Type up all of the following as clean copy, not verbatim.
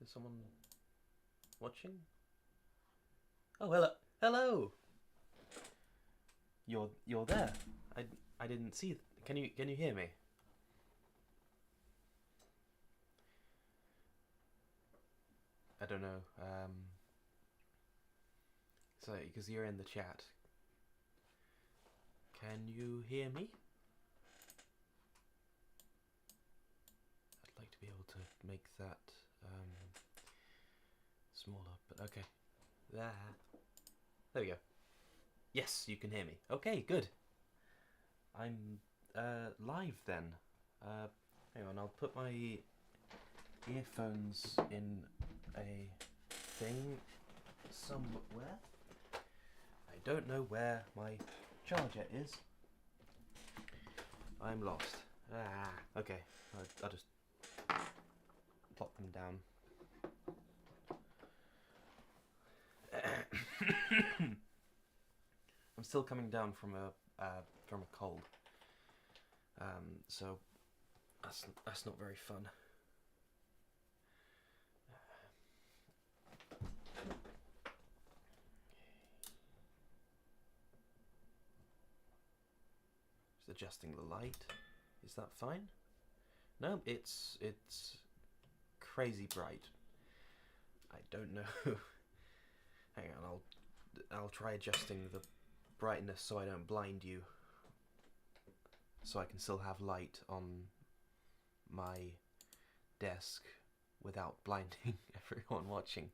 Is someone watching? Oh, hello, hello. You're there. I didn't see. Can you hear me? I don't know. So because you're in the chat, can you hear me? I'd like to be able to make that smaller, but okay. There we go. Yes, you can hear me. Okay, good. I'm live then. Hang on, I'll put my earphones in a thing somewhere. I don't know where my charger is. I'm lost. Okay. I'll just plop them down. I'm still coming down from a cold, so that's not very fun. Just adjusting the light. Is that fine? No, it's crazy bright. I don't know. Hang on, I'll try adjusting the brightness so I don't blind you, so I can still have light on my desk without blinding everyone watching.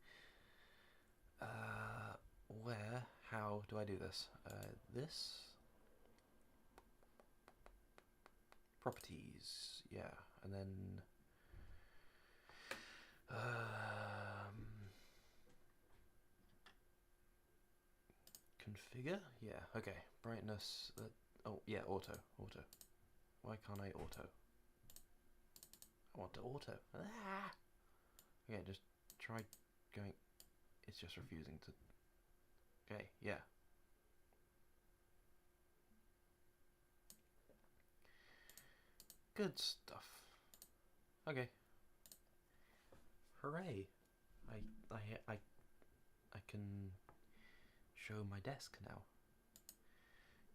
Where? How do I do this? This? Properties, yeah, and then configure, yeah, okay, brightness, oh yeah, auto. Why can't I auto? I want to auto. Okay, just try going, it's just refusing to, okay, yeah. Good stuff. Okay. Hooray! I can show my desk now.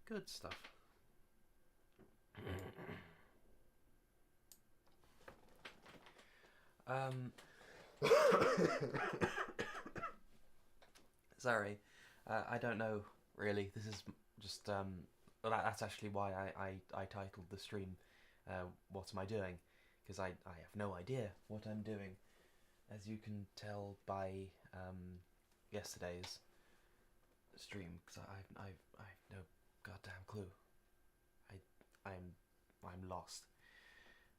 Good stuff. Sorry, I don't know really. This is just well, that's actually why I titled the stream "What Am I Doing?" Because I have no idea what I'm doing, as you can tell by yesterday's stream. Because I've no goddamn clue. I'm lost.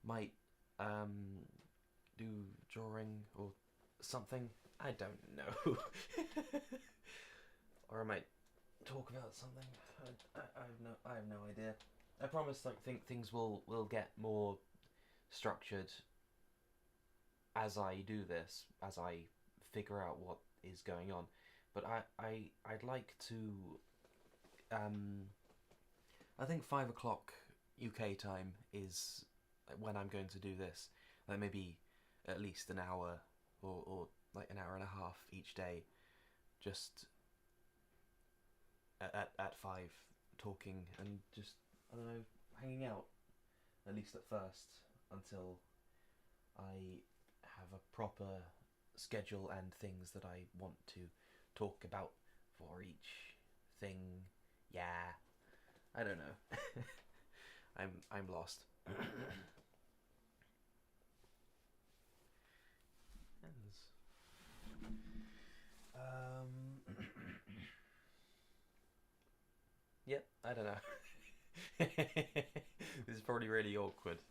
Might do drawing or something. I don't know. Or I might talk about something. I have no idea. I promise, like, things will get more structured as I do this, as I figure out what is going on. But I'd like to. I think 5 o'clock UK time is when I'm going to do this. Like maybe at least an hour or like an hour and a half each day, just at 5, talking and just, I don't know, hanging out, at least at first, until I have a proper schedule and things that I want to talk about for each thing. Yeah, I don't know. I'm lost. Yep, I don't know. This is probably really awkward.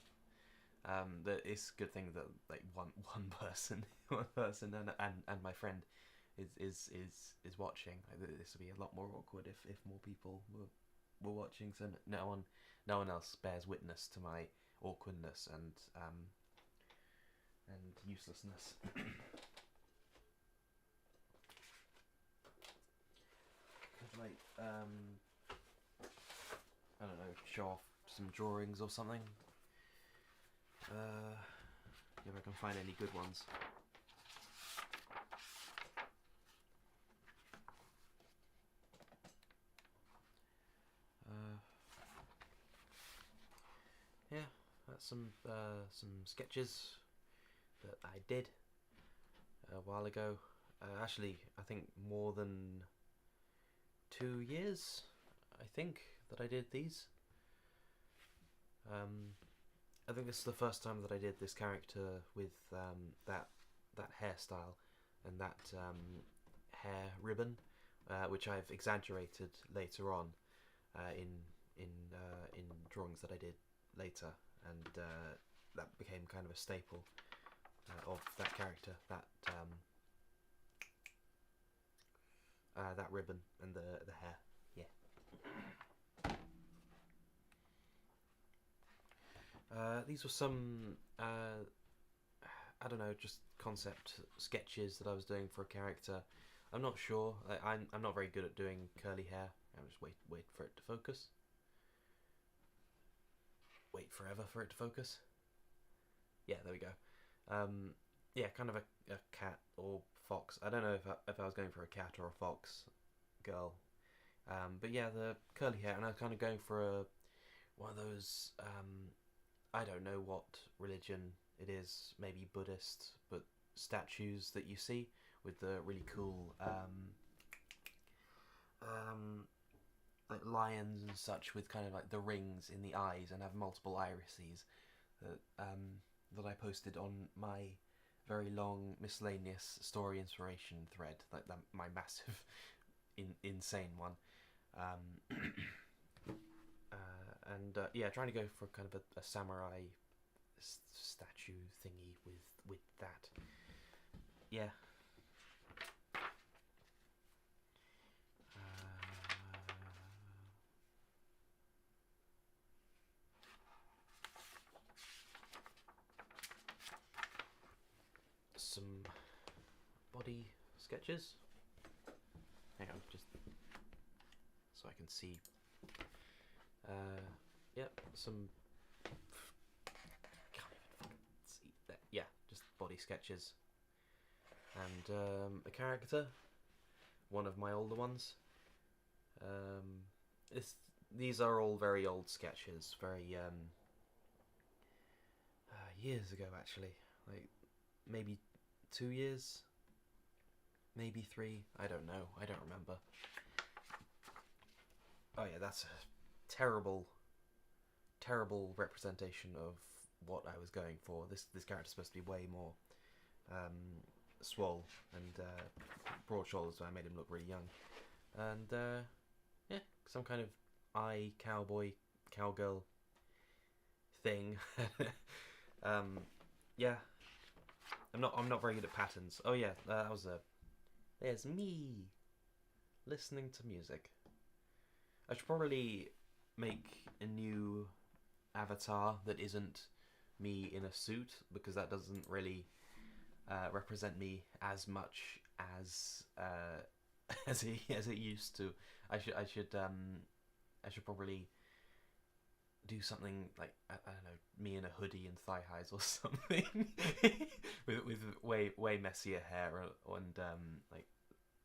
That it's a good thing that like one person, one person, and my friend is watching. Like, this would be a lot more awkward if more people were watching. So no one else bears witness to my awkwardness and uselessness. Could like I don't know, show off some drawings or something. If I can find any good ones. some sketches that I did a while ago. Actually, I think more than 2 years. I think that I did these. I think this is the first time that I did this character with that hairstyle and that hair ribbon, which I've exaggerated later on in drawings that I did later, and that became kind of a staple of that character. That ribbon and the hair. Yeah. These were some I don't know, just concept sketches that I was doing for a character. I'm not sure. I'm not very good at doing curly hair. I'll just wait for it to focus. Wait forever for it to focus. Yeah, there we go. Yeah, kind of a cat or fox. I don't know if I was going for a cat or a fox girl. But yeah, the curly hair, and I was kind of going for one of those. I don't know what religion it is. Maybe Buddhist, but statues that you see with the really cool like lions and such, with kind of like the rings in the eyes and have multiple irises that I posted on my very long miscellaneous story inspiration thread, like my massive insane one. Yeah, trying to go for kind of a samurai statue thingy with that. Yeah. Some body sketches. Hang on, just so I can see. Yep, some. Can't even see that. Yeah, just body sketches, and a character. One of my older ones. These are all very old sketches, very years ago actually, like maybe 2 years, maybe 3. I don't know. I don't remember. Oh yeah, that's a terrible representation of what I was going for. This character's supposed to be way more swole and broad shoulders, so I made him look really young. And yeah, some kind of cowboy cowgirl thing. Yeah, I'm not very good at patterns. Oh yeah, that was there's me listening to music. I should probably make a new avatar that isn't me in a suit, because that doesn't really represent me as much as as it used to. I should probably do something like, I don't know, me in a hoodie and thigh highs or something with way messier hair and like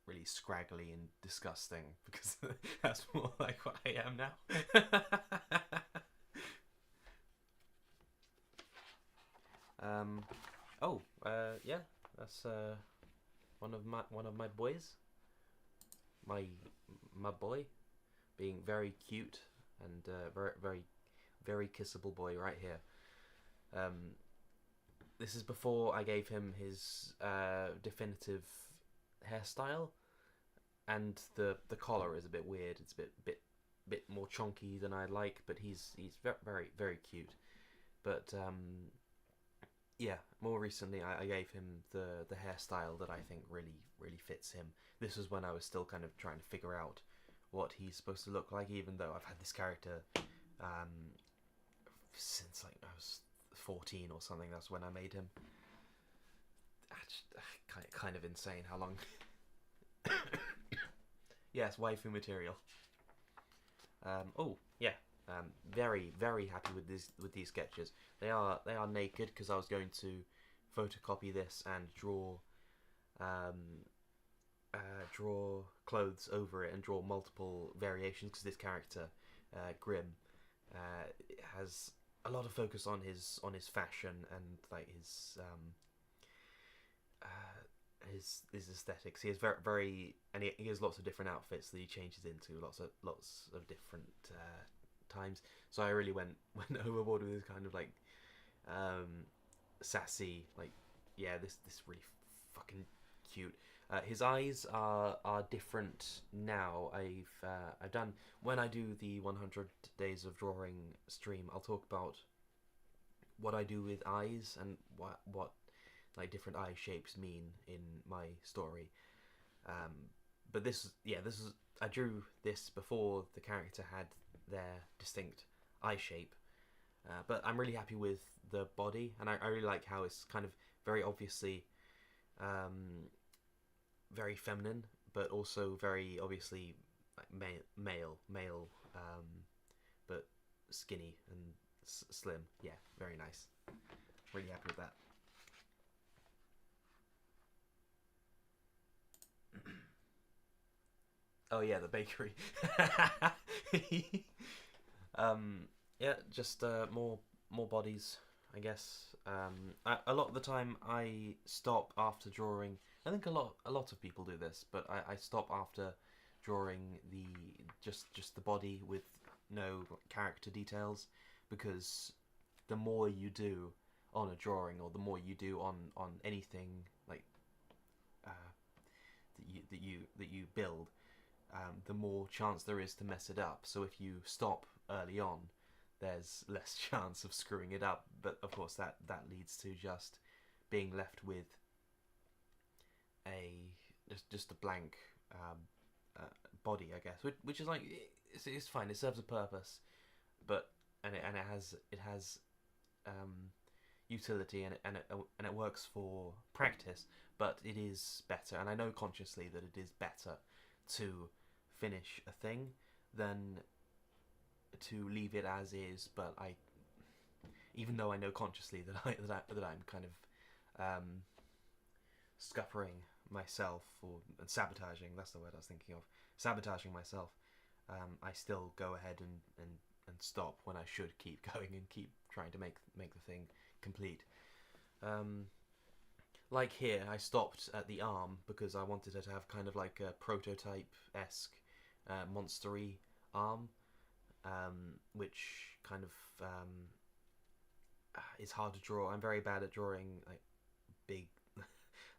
really scraggly and disgusting, because that's more like what I am now. Yeah, that's one of my boys. My boy, being very cute and very kissable boy right here. This is before I gave him his definitive hairstyle, and the collar is a bit weird. It's a bit more chunky than I like, but he's very cute. But yeah, more recently I gave him the hairstyle that I think really fits him. This was when I was still kind of trying to figure out what he's supposed to look like, even though I've had this character since like I was 14 or something. That's when I made him. Kind of insane how long. Yes, waifu material. Oh yeah, very happy with these sketches. They are naked, because I was going to photocopy this and draw clothes over it and draw multiple variations, because this character Grim has a lot of focus on his fashion and like his aesthetics. He has very and he has lots of different outfits that he changes into lots of different times. So I really went overboard with his kind of like um, sassy, like, yeah, this really fucking cute. His eyes are different now. I've done, when I do the 100 days of drawing stream, I'll talk about what I do with eyes and what like different eye shapes mean in my story. Um, but this is, I drew this before the character had their distinct eye shape. But I'm really happy with the body, and I really like how it's kind of very obviously very feminine, but also very obviously like male, but skinny and slim. Yeah, very nice. Really happy with that. Oh yeah, the bakery. um, yeah, just more bodies, I guess. A lot of the time I stop after drawing. I think a lot of people do this, but I stop after drawing the just the body with no character details, because the more you do on a drawing, or the more you do on anything like that you build, the more chance there is to mess it up. So if you stop early on, there's less chance of screwing it up. But of course, that leads to just being left with a just a blank body, I guess, which is like it's fine. It serves a purpose, but and it has utility, and it works for practice. But it is better, and I know consciously that it is better to finish a thing than to leave it as is. But even though I know consciously that I'm kind of scuppering myself, or and sabotaging, that's the word I was thinking of, sabotaging myself, I still go ahead and stop when I should keep going and keep trying to make the thing complete. Like here, I stopped at the arm because I wanted it to have kind of like a prototype-esque monstery arm, which kind of is hard to draw. I'm very bad at drawing like big,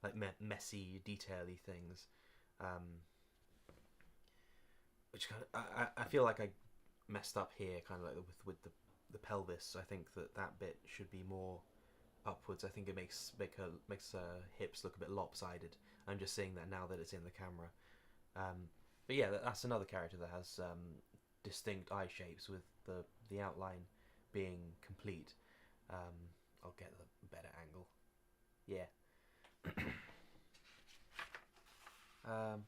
like messy, detaily things, which kind of I feel like I messed up here, kind of like with the pelvis. I think that bit should be more upwards. I think it makes her hips look a bit lopsided. I'm just seeing that now that it's in the camera. But yeah, that's another character that has distinct eye shapes, with the outline being complete. I'll get a better angle. Yeah.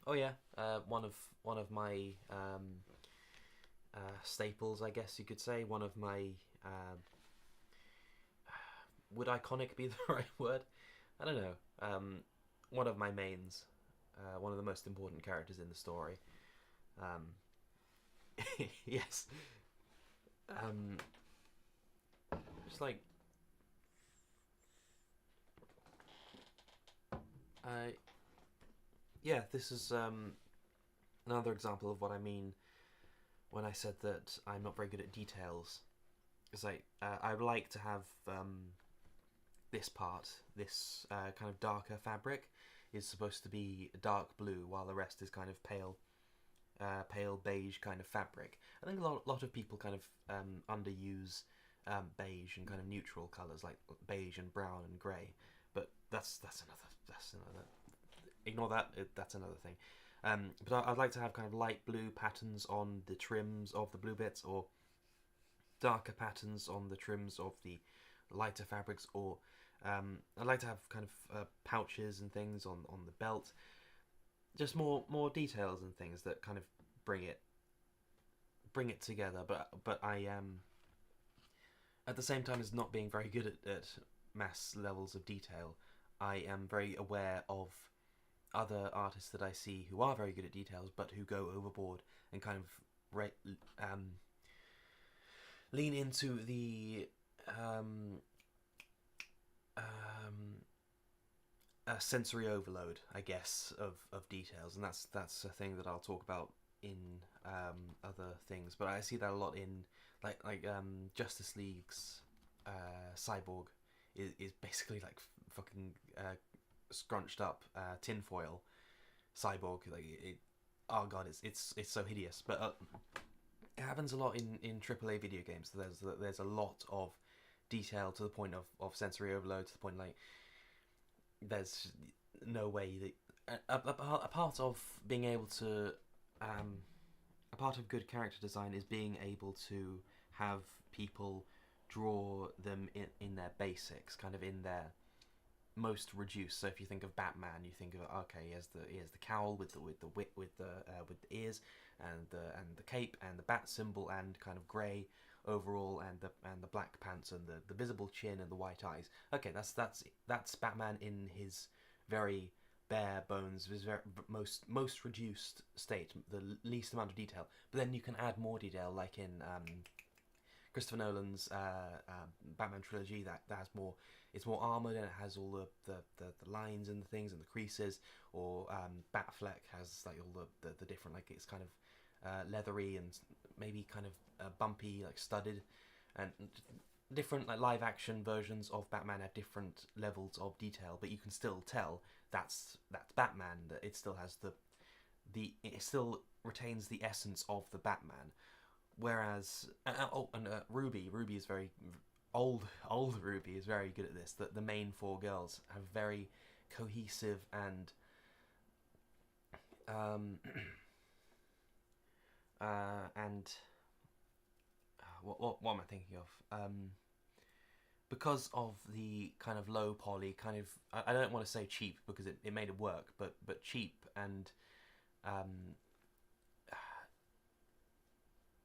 Oh yeah. One of my staples, I guess you could say. One of my would iconic be the right word? I don't know. One of my mains, one of the most important characters in the story. Yes. Just like yeah, this is another example of what I mean when I said that I'm not very good at details. It's like I would like to have this part, this kind of darker fabric, is supposed to be dark blue, while the rest is kind of pale beige kind of fabric. I think a lot of people kind of underuse beige and kind of neutral colours like beige and brown and grey, but that's another. Ignore that. That's another thing. But I'd like to have kind of light blue patterns on the trims of the blue bits, or darker patterns on the trims of the lighter fabrics, or I'd like to have kind of pouches and things on the belt. Just more details and things that kind of bring it together. But I am at the same time as not being very good at mass levels of detail. I am very aware of other artists that I see who are very good at details, but who go overboard and kind of lean into the um, sensory overload, I guess, of details, and that's a thing that I'll talk about in other things. But I see that a lot in Justice League's Cyborg is basically like fucking scrunched up tinfoil Cyborg. Like it, oh god, it's so hideous. But it happens a lot in AAA video games. There's a lot of detail to the point of sensory overload, to the point like there's no way that a part of being able to a part of good character design is being able to have people draw them in their basics, kind of in their most reduced. So if you think of Batman, you think of, okay, he has the cowl with the ears and the cape and the bat symbol and kind of grey overall and the black pants and the visible chin and the white eyes. Okay, that's Batman in his very bare bones, his very most reduced state, the least amount of detail. But then you can add more detail, like in Christopher Nolan's Batman trilogy, that has more. It's more armoured and it has all the lines and the things and the creases. Or Batfleck has like all the different, like it's kind of leathery and maybe kind of bumpy, like studded, and different like live action versions of Batman have different levels of detail, but you can still tell that's Batman. That it still has it still retains the essence of the Batman. Whereas Ruby is very old Ruby is very good at this. That the main four girls have very cohesive and what am I thinking of? Because of the kind of low poly, kind of, I don't want to say cheap because it made it work, but cheap and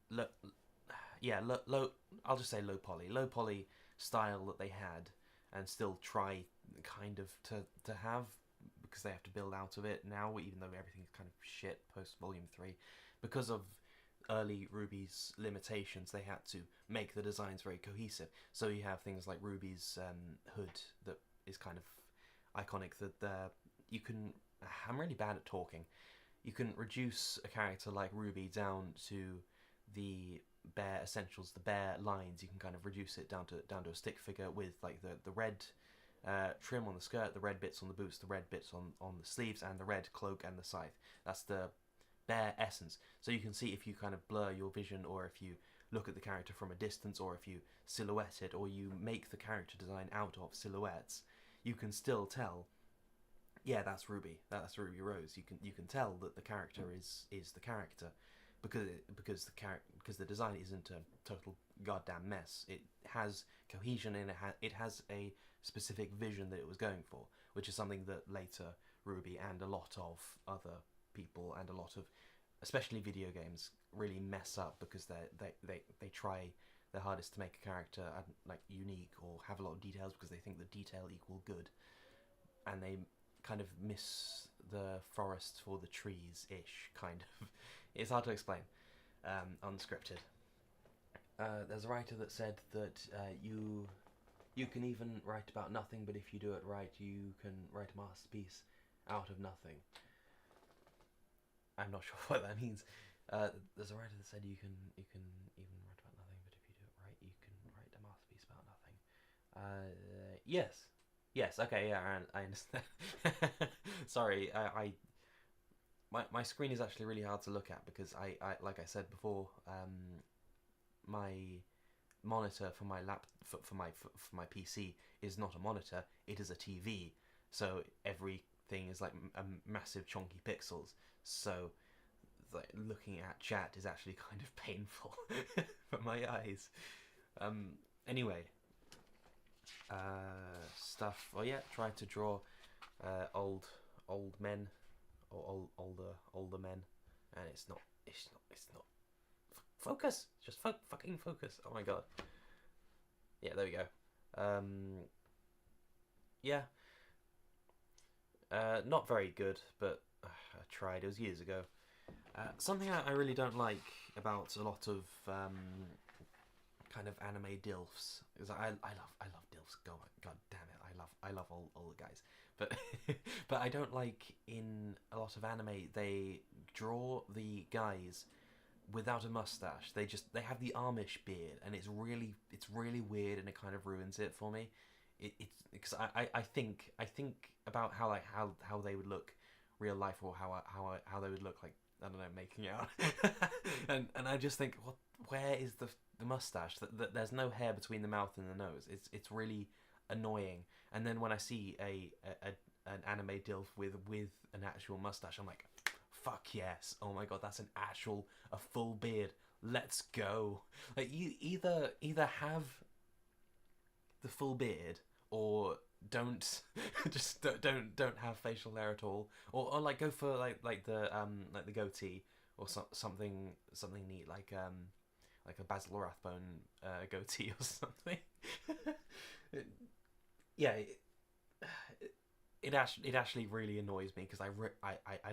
low. I'll just say low poly style that they had, and still try kind of to have, because they have to build out of it now, even though everything's kind of shit post Volume 3, because of early Ruby's limitations. They had to make the designs very cohesive. So you have things like Ruby's hood that is kind of iconic. That you can. I'm really bad at talking. You can reduce a character like Ruby down to the bare essentials, the bare lines. You can kind of reduce it down to a stick figure with like the red trim on the skirt, the red bits on the boots, the red bits on the sleeves, and the red cloak and the scythe. That's the bare essence. So you can see, if you kind of blur your vision, or if you look at the character from a distance, or if you silhouette it, or you make the character design out of silhouettes, you can still tell, yeah, that's Ruby Rose. You can tell that the character is the character, because the design isn't a total goddamn mess. It has cohesion, and it has a specific vision that it was going for, which is something that later Ruby and a lot of other people and a lot of, especially video games, really mess up, because they try their hardest to make a character like unique or have a lot of details, because they think that detail equal good, and they kind of miss the forest for the trees ish, kind of. It's hard to explain, unscripted. There's a writer that said that you can even write about nothing, but if you do it right, you can write a masterpiece out of nothing. I'm not sure what that means. There's a writer that said you can even write about nothing, but if you do it right, you can write a masterpiece about nothing. Yes. Okay, yeah, I understand. Sorry, my screen is actually really hard to look at, because I like I said before, my monitor for my for my PC is not a monitor, it is a TV. So everything is like a massive chunky pixels. So like, looking at chat is actually kind of painful for my eyes. Anyway, stuff. Oh yeah, try to draw old men, or older men, and it's not. Focus, just fucking focus. Oh my god. Yeah, there we go. Yeah. Not very good, but I tried. It was years ago. Something I really don't like about a lot of kind of anime dilfs, because I love dilfs. God damn it, I love all the guys, but but I don't like in a lot of anime they draw the guys without a mustache. They have the Amish beard, and it's really weird, and it kind of ruins it for me. It's because I think about how they would look real life, or how they would look like, I don't know, making out, and I just think, what, where is the mustache? There's no hair between the mouth and the nose. It's really annoying. And then when I see an anime dilf with an actual mustache, I'm like, fuck yes! Oh my god, that's a full beard. Let's go! Like, you either have the full beard, or don't don't have facial hair at all, or like go for like the goatee, or something neat, like a Basil Rathbone goatee or something. it, yeah, it actually really annoys me, because I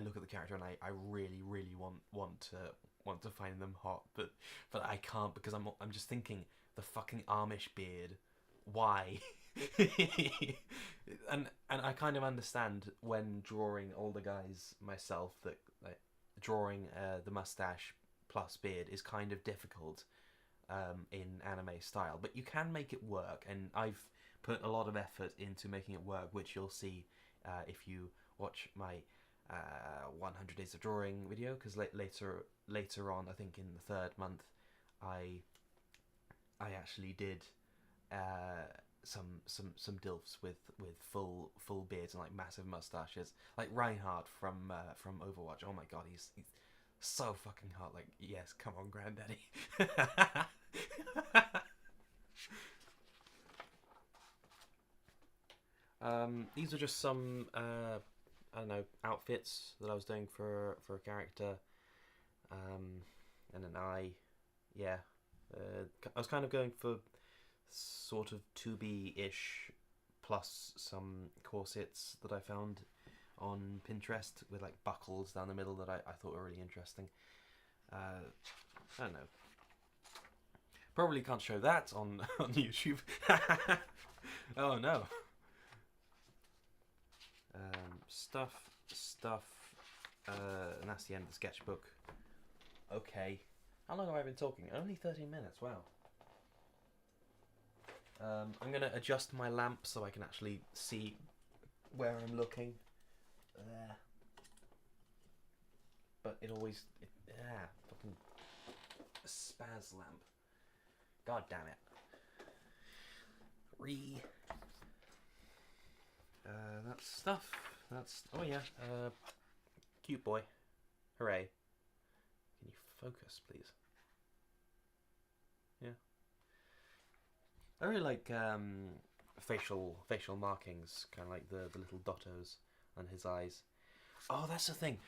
look at the character, and I really want to find them hot, but I can't, because I'm just thinking, the fucking Amish beard, why? and I kind of understand, when drawing older guys myself, that like drawing the mustache plus beard is kind of difficult in anime style, but you can make it work, and I've put a lot of effort into making it work, which you'll see if you watch my 100 Days of Drawing video, because later on, I think in the third month, I actually did some dilfs with full beards and like massive mustaches, like Reinhardt from Overwatch. Oh my god, he's so fucking hot. Like, yes, come on, granddaddy. These are just some I don't know, outfits that I was doing for a character, and an eye. Yeah, I was kind of going for sort of 2B-ish, plus some corsets that I found on Pinterest with like buckles down the middle that I thought were really interesting. I don't know. Probably can't show that on YouTube. Oh no. Stuff. And that's the end of the sketchbook. Okay. How long have I been talking? Only 13 minutes. Wow. I'm gonna adjust my lamp so I can actually see where I'm looking. But it always, fucking spaz lamp. God damn it. That's stuff. That's, oh yeah. Cute boy. Hooray. Can you focus, please? Yeah. I really like facial markings, kind of like the little dottos on his eyes. Oh, that's the thing.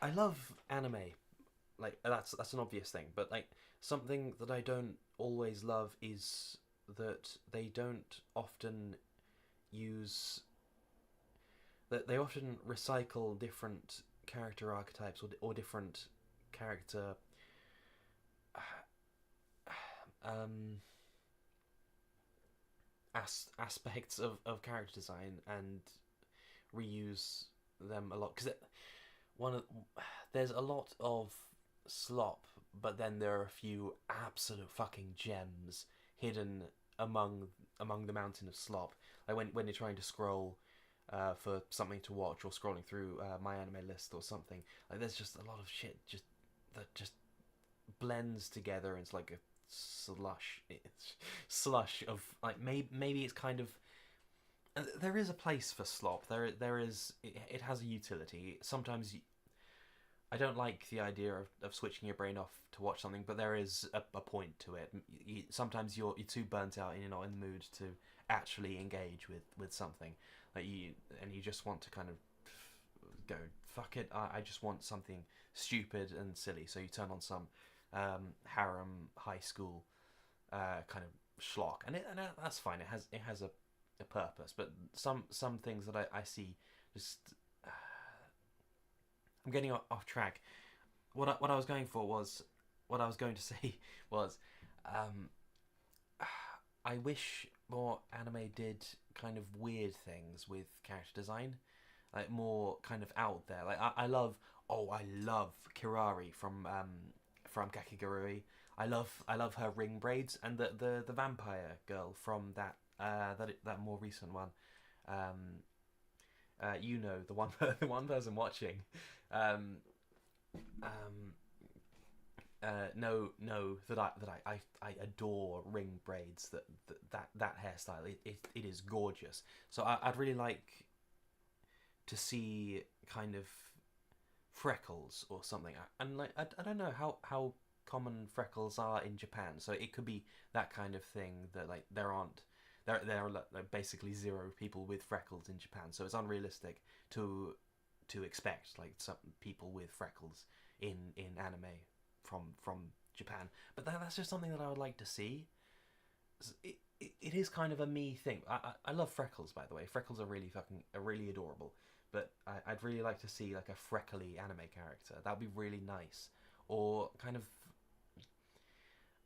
I love anime. Like, that's an obvious thing, but like, something that I don't always love is that they don't often use, that they often recycle different character archetypes, or different character aspects of character design, and reuse them a lot, because there's a lot of slop, but then there are a few absolute fucking gems hidden among the mountain of slop. Like when you're trying to scroll for something to watch, or scrolling through my anime list or something, like there's just a lot of shit that just blends together into like a slush of like, maybe it's kind of, there is a place for slop. There is, it has a utility. Sometimes I don't like the idea of switching your brain off to watch something, but there is a point to it. Sometimes you're too burnt out and you're not in the mood to actually engage with something. Like you just want to kind of go, fuck it, I just want something stupid and silly. So you turn on some harem high school kind of schlock, and that's fine. It has a purpose. But some things that I see, just I'm getting off track. What I was going to say was I wish more anime did kind of weird things with character design, like more kind of out there. Like I love Kirari from Kakigurui. I love her ring braids, and the vampire girl from that more recent one. Um, you know, the one the one person watching. Um, um, no, I adore ring braids. That hairstyle. It is gorgeous. So I'd really like to see kind of freckles or something. And like I don't know how common freckles are in Japan. So it could be that kind of thing that like there are like basically zero people with freckles in Japan. So it's unrealistic to expect like some people with freckles in anime from Japan. But that's just something that I would like to see. It is kind of a me thing. I love freckles, by the way. Freckles are really adorable. But I'd really like to see like a freckly anime character. That'd be really nice. Or kind of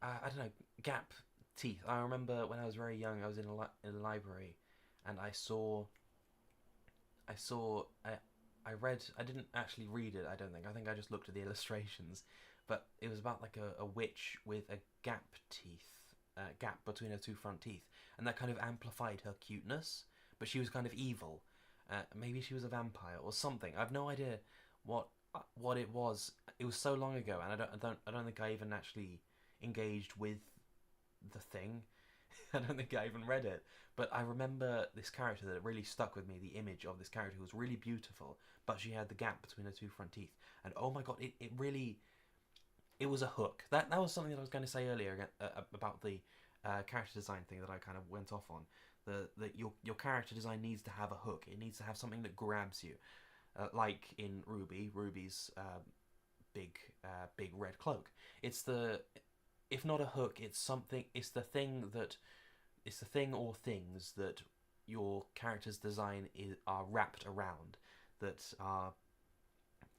I don't know, gap teeth. I remember when I was very young, I was in in a library, and I saw I read. I didn't actually read it. I don't think. I think I just looked at the illustrations. But it was about like a witch with a gap teeth, gap between her two front teeth, and that kind of amplified her cuteness. But she was kind of evil. Maybe she was a vampire or something. I've no idea what it was. It was so long ago, and I don't think I even actually engaged with the thing. I don't think I even read it, but I remember this character that really stuck with me. The image of this character who was really beautiful, but she had the gap between her two front teeth, and oh my god, it really it was a hook. That was something that I was going to say earlier about the character design thing that I kind of went off on. Your character design needs to have a hook. It needs to have something that grabs you, like in Ruby's big red cloak. It's the if not a hook, it's something. It's the thing or things that your character's design are wrapped around. That are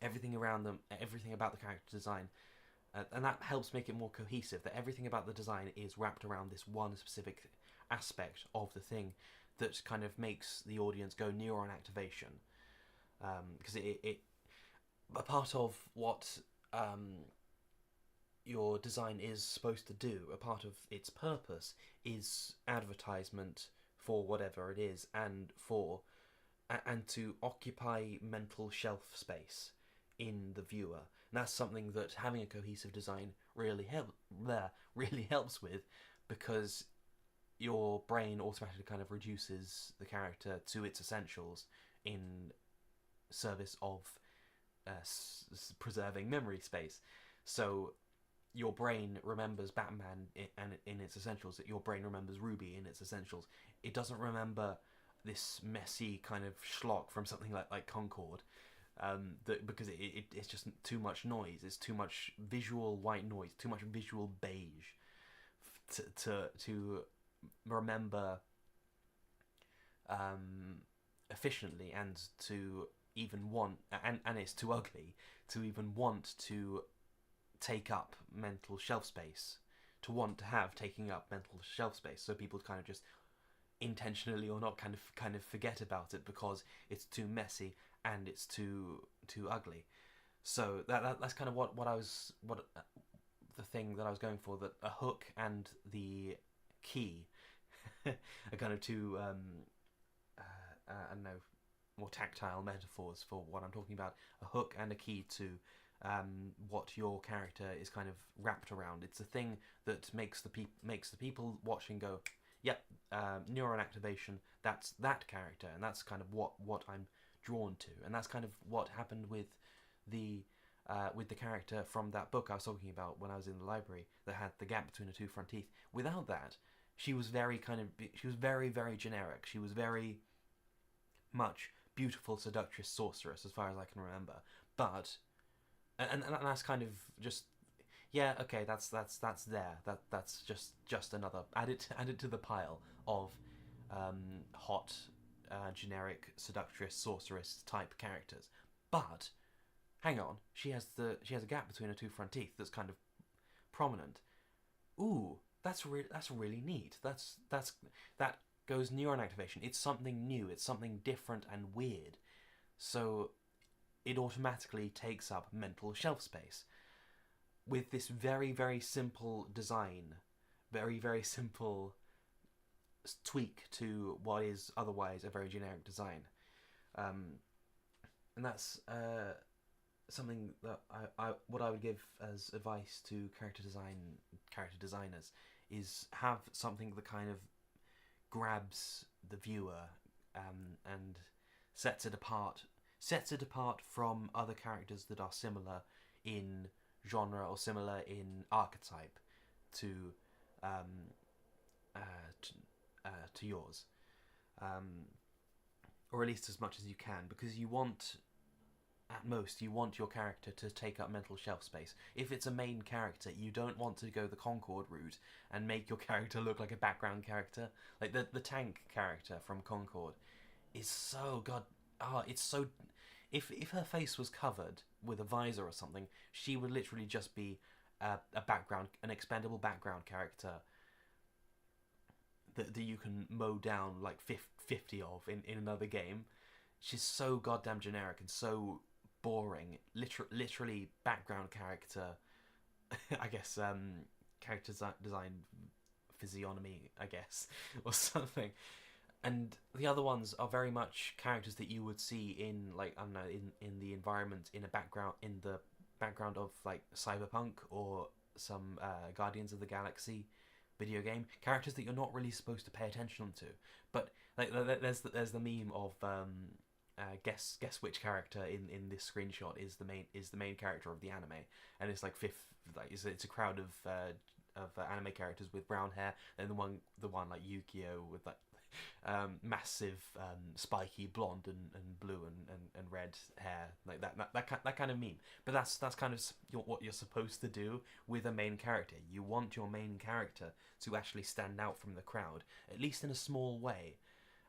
everything around them, everything about the character design, and that helps make it more cohesive. That everything about the design is wrapped around this one specific aspect of the thing that kind of makes the audience go neuron activation. Because it a part of what your design is supposed to do, a part of its purpose is advertisement for whatever it is, and to occupy mental shelf space in the viewer. And that's something that having a cohesive design really helps with, because your brain automatically kind of reduces the character to its essentials in service of preserving memory space. So your brain remembers Batman in its essentials, that your brain remembers Ruby in its essentials. It doesn't remember this messy kind of schlock from something like Concord, because it's just too much noise. It's too much visual white noise, too much visual beige to remember efficiently, and to even want, and it's too ugly to even want to take up mental shelf space, to want to have taking up mental shelf space. So people kind of just intentionally or not kind of forget about it because it's too messy and it's too ugly. So that's kind of what the thing that I was going for, that a hook and the key are kind of two I don't know, more tactile metaphors for what I'm talking about. A hook and a key to what your character is kind of wrapped around. It's a thing that makes the people watching go, yep, neuron activation. That's that character, and that's kind of what I'm drawn to, and that's kind of what happened with the character from that book I was talking about when I was in the library that had the gap between her two front teeth. Without that, she was very very generic. She was very much beautiful seductress sorceress as far as I can remember. But and that's kind of just, yeah, okay, that's there. That's just another added to the pile of hot generic seductress sorceress type characters. But hang on, she has a gap between her two front teeth that's kind of prominent. Ooh, that's really neat. That goes neuron activation. It's something new. It's something different and weird. So it automatically takes up mental shelf space with this very very simple design, very very simple tweak to what is otherwise a very generic design. Um, and that's something that what I would give as advice to character designers is have something that kind of grabs the viewer, and sets it apart from other characters that are similar in genre or similar in archetype to um, uh, to, to yours, um, or at least as much as you can, because at most you want your character to take up mental shelf space. If it's a main character, you don't want to go the Concord route and make your character look like a background character. Like the tank character from Concord is so god. It's so. If her face was covered with a visor or something, she would literally just be a background, an expendable background character that you can mow down like 50 of in another game. She's so goddamn generic and so boring. Literally background character. I guess character design physiognomy, I guess, or something. And the other ones are very much characters that you would see in, like, I don't know, in the environment, in the background of like Cyberpunk or some Guardians of the Galaxy video game. Characters that you're not really supposed to pay attention to, but like there's the meme of guess which character in this screenshot is the main character of the anime, and it's like it's a crowd of anime characters with brown hair, and the one like Yu-Gi-Oh with like massive spiky blonde and blue and red hair, like that kind of meme. But that's kind of what you're supposed to do with a main character. You want your main character to actually stand out from the crowd, at least in a small way.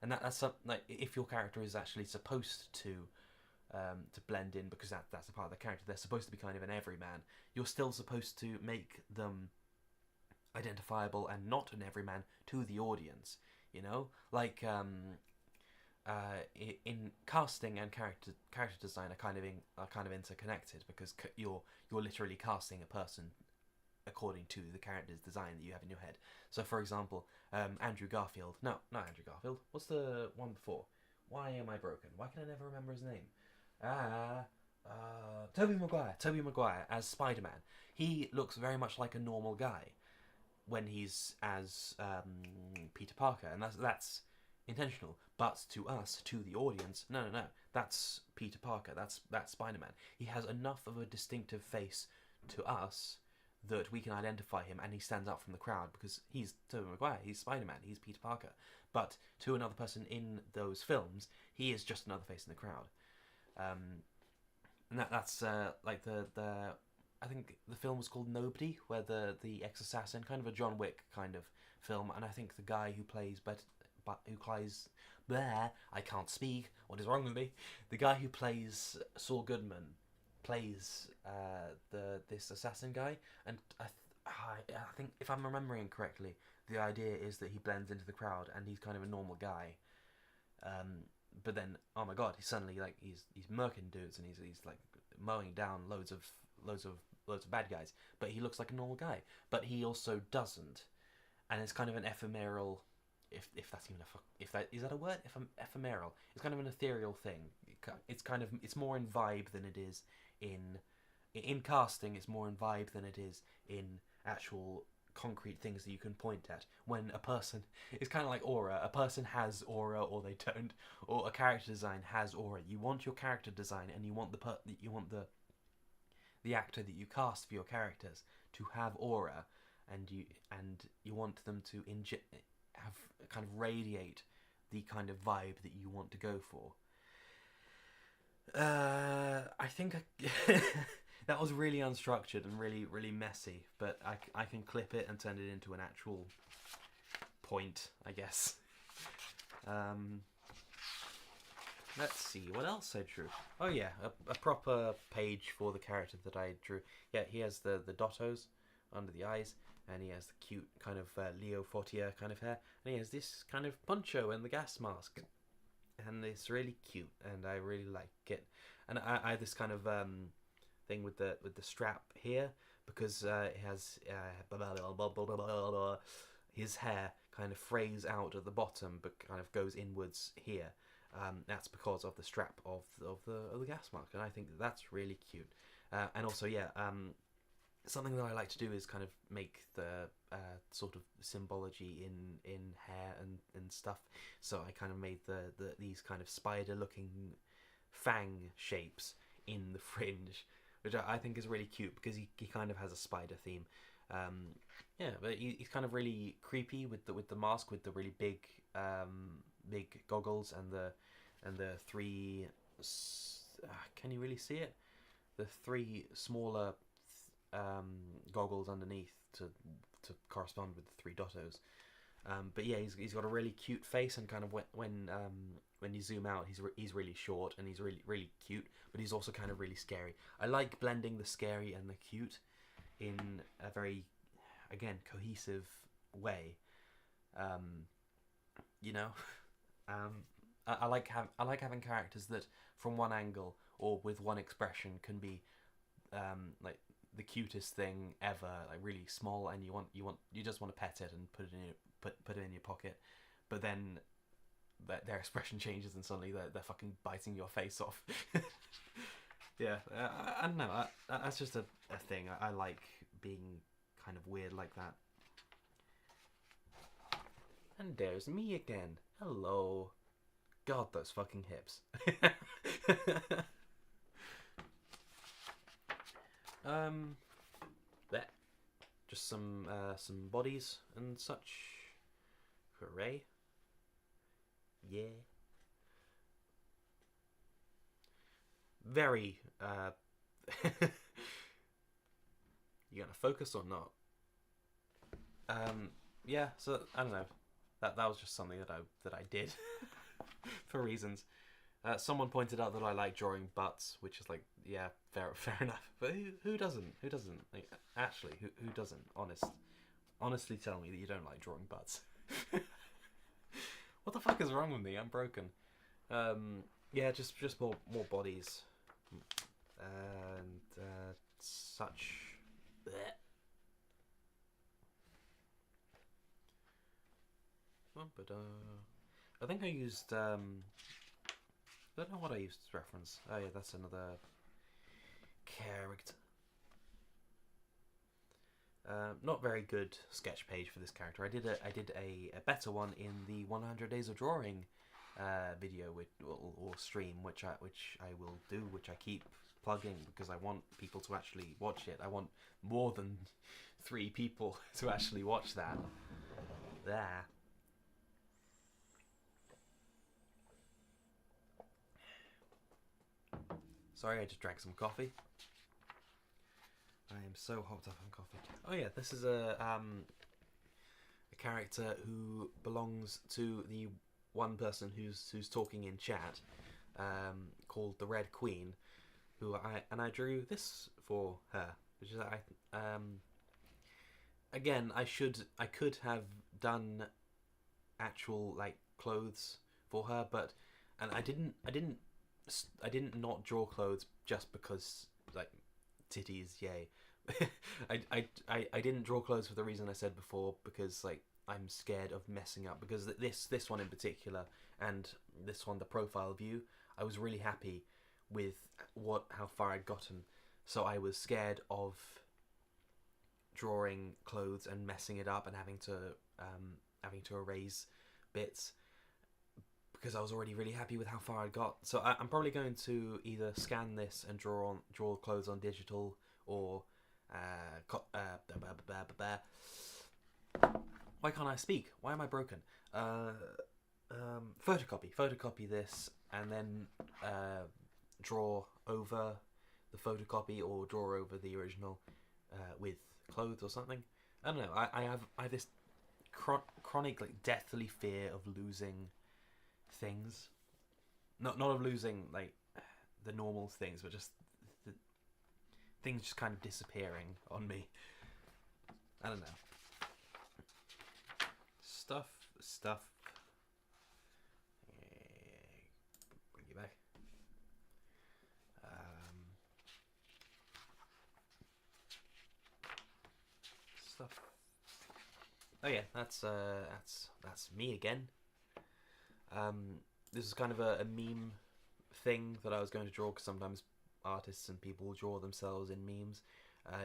And that's like, if your character is actually supposed to blend in, because that's a part of the character, they're supposed to be kind of an everyman. You're still supposed to make them identifiable and not an everyman to the audience. You know, like in casting and character design are kind of interconnected, because you're literally casting a person according to the character's design that you have in your head. So, for example, Andrew Garfield. No, not Andrew Garfield. What's the one before? Why am I broken? Why can I never remember his name? Tobey Maguire. Tobey Maguire as Spider-Man. He looks very much like a normal guy when he's as Peter Parker, and that's intentional. But to us, to the audience, no, that's Peter Parker. That's Spider-Man. He has enough of a distinctive face to us that we can identify him, and he stands out from the crowd because he's Tobey Maguire, he's Spider-Man, he's Peter Parker. But to another person in those films, he is just another face in the crowd. And that's like the I think the film was called Nobody, where the ex-assassin, kind of a John Wick kind of film, and I think the guy who plays I can't speak. What is wrong with me? The guy who plays Saul Goodman plays this assassin guy, and I think, if I'm remembering correctly, the idea is that he blends into the crowd and he's kind of a normal guy. But then, oh my god, he's suddenly like he's murking dudes, and he's like mowing down loads of bad guys. But he looks like a normal guy. But he also doesn't, and it's kind of an ephemeral. If that's even is that a word? Ephemeral. It's kind of an ethereal thing. It's more in vibe than it is in casting. It's more in vibe than it is in actual concrete things that you can point at. When a person, it's kind of like aura. A person has aura or they don't, or a character design has aura. You want your character design, and you want the actor that you cast for your characters to have aura, and you want them to have kind of radiate the kind of vibe that you want to go for. I think that was really unstructured and really, really messy, but I can clip it and turn it into an actual point, I guess. Let's see, what else I drew? Oh yeah, a proper page for the character that I drew. Yeah, he has the dottos, under the eyes, and he has the cute kind of Leo Fortier kind of hair, and he has this kind of poncho and the gas mask, and it's really cute, and I really like it. And I have this kind of thing with the strap here, because it has his hair kind of frays out at the bottom, but kind of goes inwards here. That's because of the strap of the gas mask, and I think that's really cute. And also, yeah, something that I like to do is kind of make the sort of symbology in hair and stuff. So I kind of made these kind of spider-looking fang shapes in the fringe, which I think is really cute, because he kind of has a spider theme. Yeah, but he's kind of really creepy with the mask, with the really big goggles and the three. Can you really see it? The three smaller goggles underneath to correspond with the three dottos. But yeah, he's got a really cute face, and kind of when you zoom out, he's really short, and he's really cute, but he's also kind of really scary. I like blending the scary and the cute in a very, again, cohesive way. You know, I like having characters that from one angle or with one expression can be like the cutest thing ever, like really small, and you just want to pet it and put it in your pocket, but then their expression changes and suddenly they're fucking biting your face off. Yeah, I don't know. That's just a thing. I like being kind of weird like that. And there's me again. Hello. God, those fucking hips. There. Just some bodies and such. Hooray. Yeah. Very you gonna focus or not? Yeah, so I don't know. That was just something that I did for reasons. Someone pointed out that I like drawing butts, which is like, yeah, fair enough. But who doesn't? Who doesn't? Like, actually, who doesn't? Honestly, tell me that you don't like drawing butts. What the fuck is wrong with me? I'm broken. Yeah, just more bodies and such. Blech. Oh, but I think I used I don't know what I used as reference. Oh yeah, that's another character. Not very good sketch page for this character. I did a better one in the 100 Days of Drawing video or stream, which I will do, which I keep plugging because I want people to actually watch it. I want more than 3 people to actually watch that. There. Sorry, I just drank some coffee. I am so hopped up on coffee. Oh yeah, this is a character who belongs to the one person who's talking in chat, called the Red Queen, who I drew this for her, which is again, I could have done actual like clothes for her, but I didn't not draw clothes just because like titties, yay. I didn't draw clothes for the reason I said before, because like I'm scared of messing up, because this one in particular, and this one, the profile view, I was really happy with how far I'd gotten, so I was scared of drawing clothes and messing it up and having to erase bits, because I was already really happy with how far I got. So I'm probably going to either scan this and draw clothes on digital, or why can't I speak? Why am I broken? Photocopy this, and then draw over the photocopy, or draw over the original with clothes or something. I don't know. I have this chronic, like, deathly fear of losing things. Not of losing like the normal things, but just the things just kind of disappearing on me. I don't know. Stuff. Bring you back. Stuff. Oh yeah, that's me again. This is kind of a meme thing that I was going to draw, because sometimes artists and people draw themselves in memes.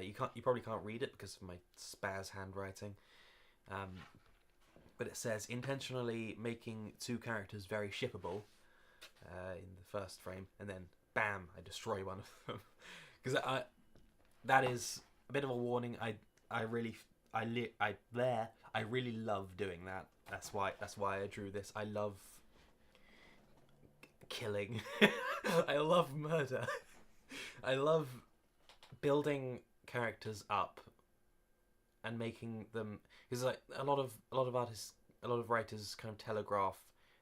You probably can't read it because of my spaz handwriting. But it says, intentionally making two characters very shippable in the first frame, and then bam, I destroy one of them. Because that is a bit of a warning. I really love doing that. That's why I drew this. I love killing. I love murder. I love building characters up and making them, because like a lot of artists, a lot of writers kind of telegraph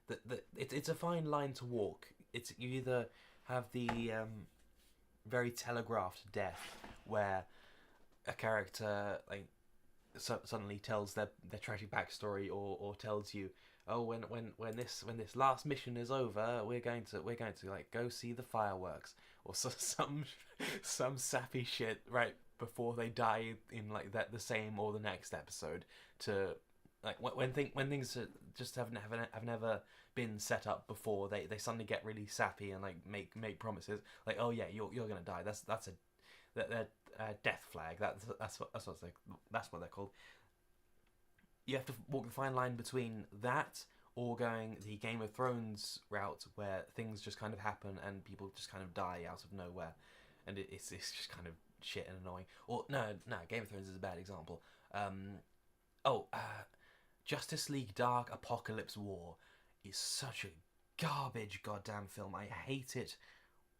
that it's a fine line to walk. It's, you either have the very telegraphed death where a character like suddenly tells their tragic backstory, or tells you, oh, when this last mission is over, we're going to like go see the fireworks, or some sappy shit right before they die in like the same or the next episode, to like when things just have never been set up before, they suddenly get really sappy and like make promises like, oh yeah, you're gonna die. That's a death flag. That's what they're called. You have to walk the fine line between that or going the Game of Thrones route, where things just kind of happen and people just kind of die out of nowhere, and it's just kind of shit and annoying. Or no, Game of Thrones is a bad example. Justice League Dark Apocalypse War is such a garbage goddamn film. I hate it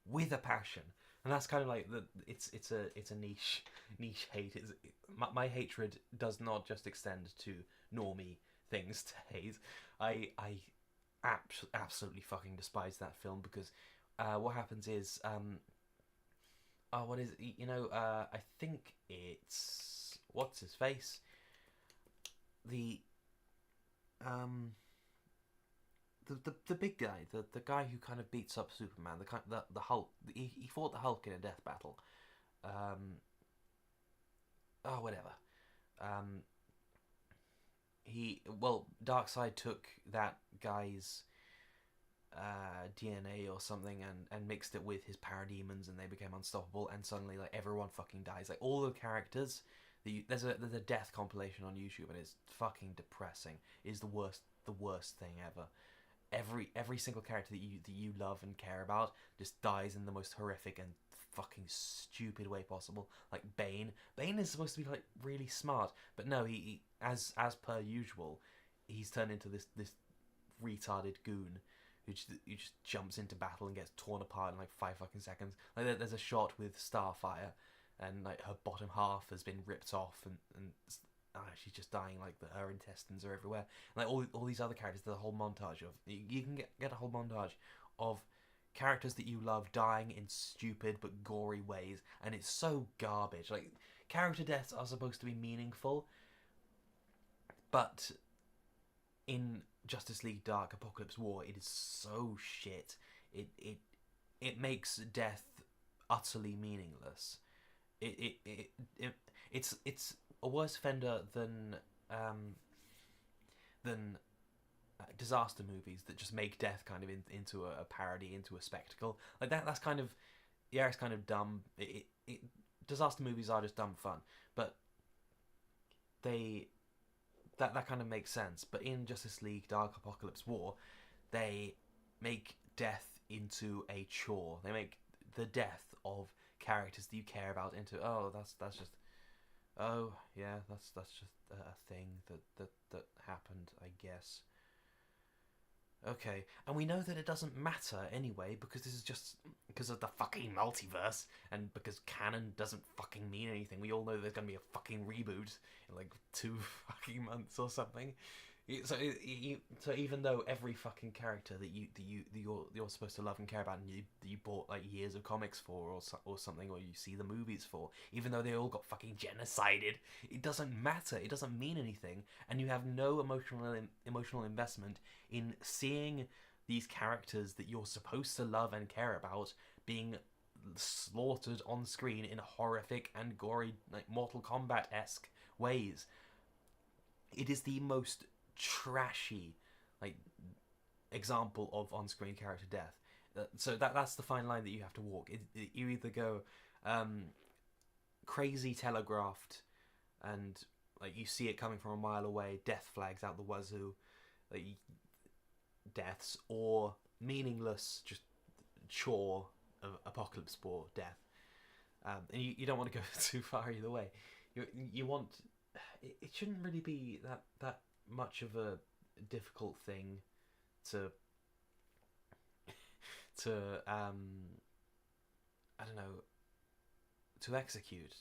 with a passion. And that's kind of like it's a niche hate. My hatred does not just extend to normie things to hate. I absolutely fucking despise that film, because what happens is what is it? I think it's, what's his face, the big guy, the guy who kind of beats up Superman, the Hulk. He fought the Hulk in a death battle. Whatever. Darkseid took that guy's DNA or something and mixed it with his parademons, and they became unstoppable. And suddenly, like, everyone fucking dies. Like, all the characters. There's a death compilation on YouTube, and it's fucking depressing. It's the worst thing ever. Every single character that you love and care about just dies in the most horrific and fucking stupid way possible. Like Bane. Bane is supposed to be like really smart, but no, he as per usual, he's turned into this retarded goon who just jumps into battle and gets torn apart in like 5 fucking seconds. Like there's a shot with Starfire, and like her bottom half has been ripped off, and she's just dying. Like her intestines are everywhere. Like all these other characters, there's a whole montage of, you can get a whole montage of characters that you love dying in stupid but gory ways, and it's so garbage. Like, character deaths are supposed to be meaningful, but in Justice League Dark Apocalypse War, it is so shit. It makes death utterly meaningless. It's a worse offender than disaster movies that just make death kind of into a parody, into a spectacle. Like that's kind of, yeah, it's kind of dumb. Disaster movies are just dumb fun, but that kind of makes sense. But in Justice League Dark Apocalypse War, they make death into a chore. They make the death of characters that you care about into, oh, that's just, oh yeah, that's just a thing that happened, I guess. Okay, and we know that it doesn't matter anyway, because this is just because of the fucking multiverse, and because canon doesn't fucking mean anything. We all know there's gonna be a fucking reboot in like 2 fucking months or something. So even though every fucking character that you're supposed to love and care about, and you bought like years of comics for, or something, or you see the movies for, even though they all got fucking genocided, it doesn't matter. It doesn't mean anything, and you have no emotional investment in seeing these characters that you're supposed to love and care about being slaughtered on screen in horrific and gory, like Mortal Kombat-esque ways. It is the most trashy, like, example of on-screen character death. So that's the fine line that you have to walk. You either go crazy telegraphed, and like you see it coming from a mile away, death flags out the wazoo, like deaths, or meaningless, just chore of apocalypse spore death. And you don't want to go too far either way. You want it shouldn't really be that much of a difficult thing to I don't know, to execute.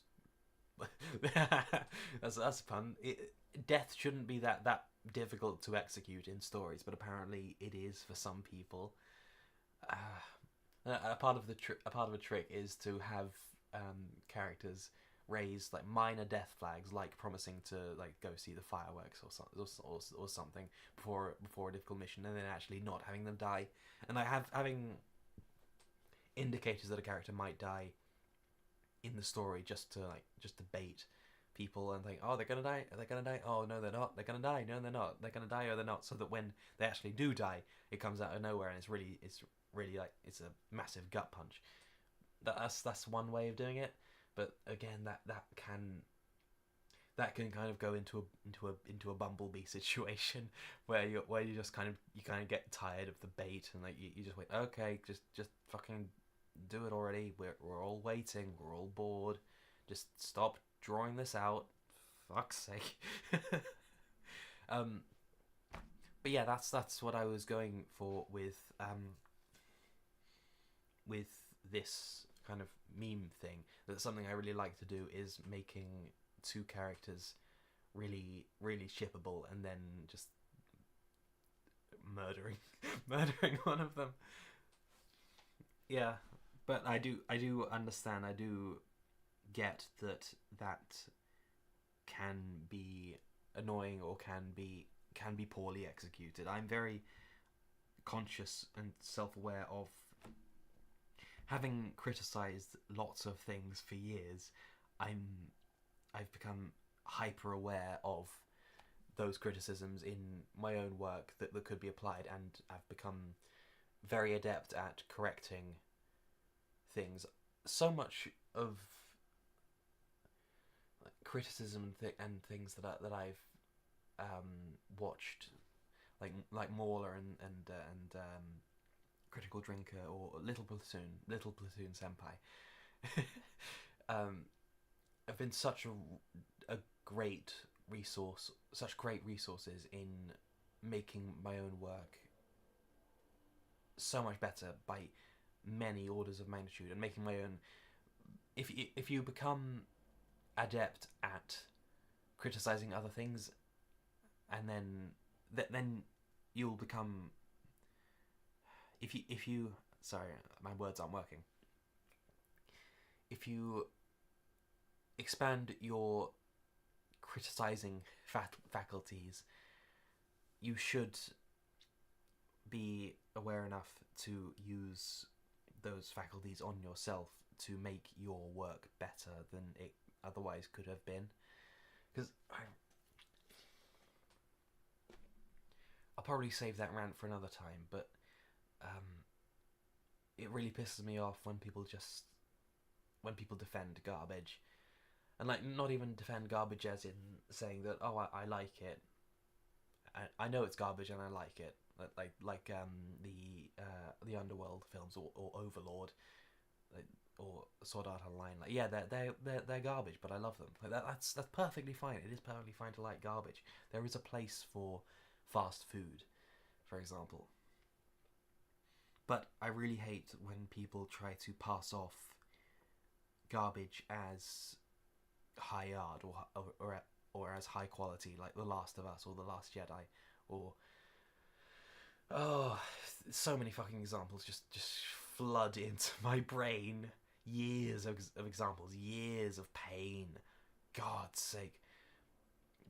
That's a pun. Death shouldn't be that difficult to execute in stories, but apparently it is for some people. A part of a trick is to have characters raise like minor death flags, like promising to like go see the fireworks or something before a difficult mission, and then actually not having them die, and like having indicators that a character might die in the story just to bait people and think, oh, they're gonna die, oh no they're not, they're gonna die, no they're not, they're gonna die or they're not, so that when they actually do die, it comes out of nowhere and it's really like it's a massive gut punch. That's one way of doing it, but again that can kind of go into a Bumblebee situation where you just kind of get tired of the bait, and like you just wait, okay, just fucking do it already. We're all waiting, we're all bored. Just stop drawing this out. Fuck's sake. But yeah, that's what I was going for with this kind of meme thing. That's something I really like to do, is making two characters really shippable and then just murdering one of them. Yeah, but I do understand. I do get that can be annoying or can be poorly executed. I'm very conscious and self-aware of having criticized lots of things for years. I've become hyper aware of those criticisms in my own work that could be applied, and I've become very adept at correcting things. So much of criticism and things that I've watched, like Mauler and Critical Drinker or Little Platoon Senpai, have been such a great resource, such great resources in making my own work so much better by many orders of magnitude, and making my own. If you become adept at criticizing other things, and then you'll become. If you sorry, my words aren't working. If you expand your criticizing faculties, you should be aware enough to use those faculties on yourself to make your work better than it otherwise could have been. Because I'll probably save that rant for another time, but it really pisses me off when people defend garbage, and like not even defend garbage as in saying that, oh, I like it. I know it's garbage and I like it. Like the Underworld films or Overlord, or Sword Art Online. Like, yeah, they're garbage, but I love them. Like that's perfectly fine. It is perfectly fine to like garbage. There is a place for fast food, for example. But I really hate when people try to pass off garbage as high art or as high quality, like The Last of Us or The Last Jedi or oh, so many fucking examples just flood into my brain. Years of examples, years of pain. God's sake.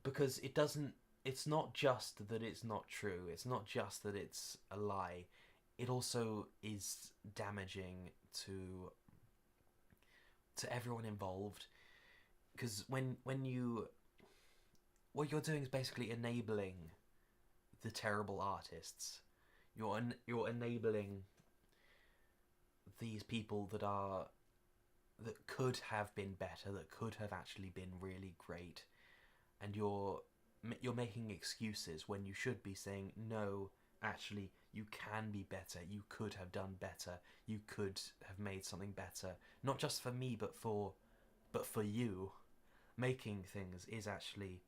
Because it doesn't. It's not just that it's not true. It's not just that it's a lie. It also is damaging to everyone involved. Because when you, what you're doing is basically enabling the terrible artists. You're enabling these people that could have been better, that could have actually been really great, and you're making excuses when you should be saying, no, actually you can be better, you could have done better, you could have made something better, not just for me but for you. Making things is actually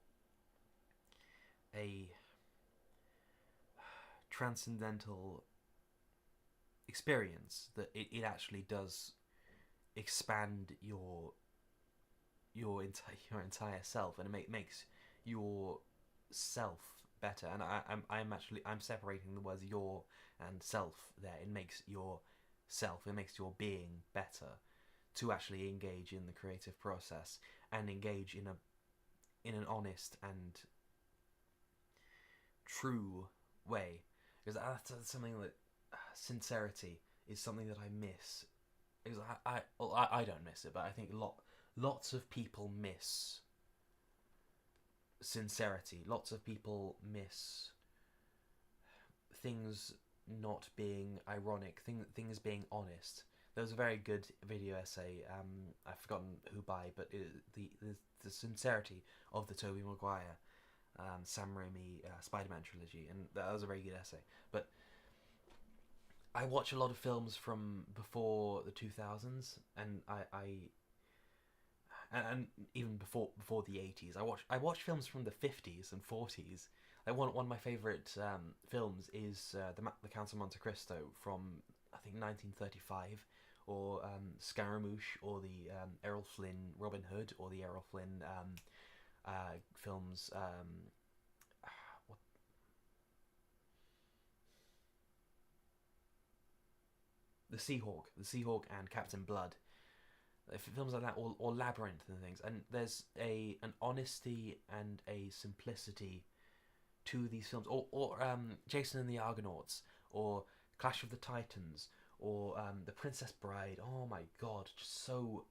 a transcendental experience, that it actually does expand your entire self, and it makes your self better. And I'm separating the words your and self there. It makes your self, it makes your being better to actually engage in the creative process and engage in an honest and true way. Because that's something that sincerity is something that I miss. Because I don't miss it, but I think lots of people miss sincerity. Lots of people miss things not being ironic, things being honest. There was a very good video essay, I've forgotten who by, but the sincerity of the Tobey Maguire, Sam Raimi Spider-Man trilogy, and that was a very good essay. But I watch a lot of films from before the 2000s, and and even before the 80s. I watch films from the 50s and 40s. Like one of my favourite films is the Count of Monte Cristo from, I think, 1935, or Scaramouche, or the Errol Flynn Robin Hood, or the Errol Flynn films. The Seahawk and Captain Blood. Films like that, or Labyrinth and things. And there's an honesty and a simplicity to these films, or Jason and the Argonauts, or Clash of the Titans, or The Princess Bride. Oh my god, just so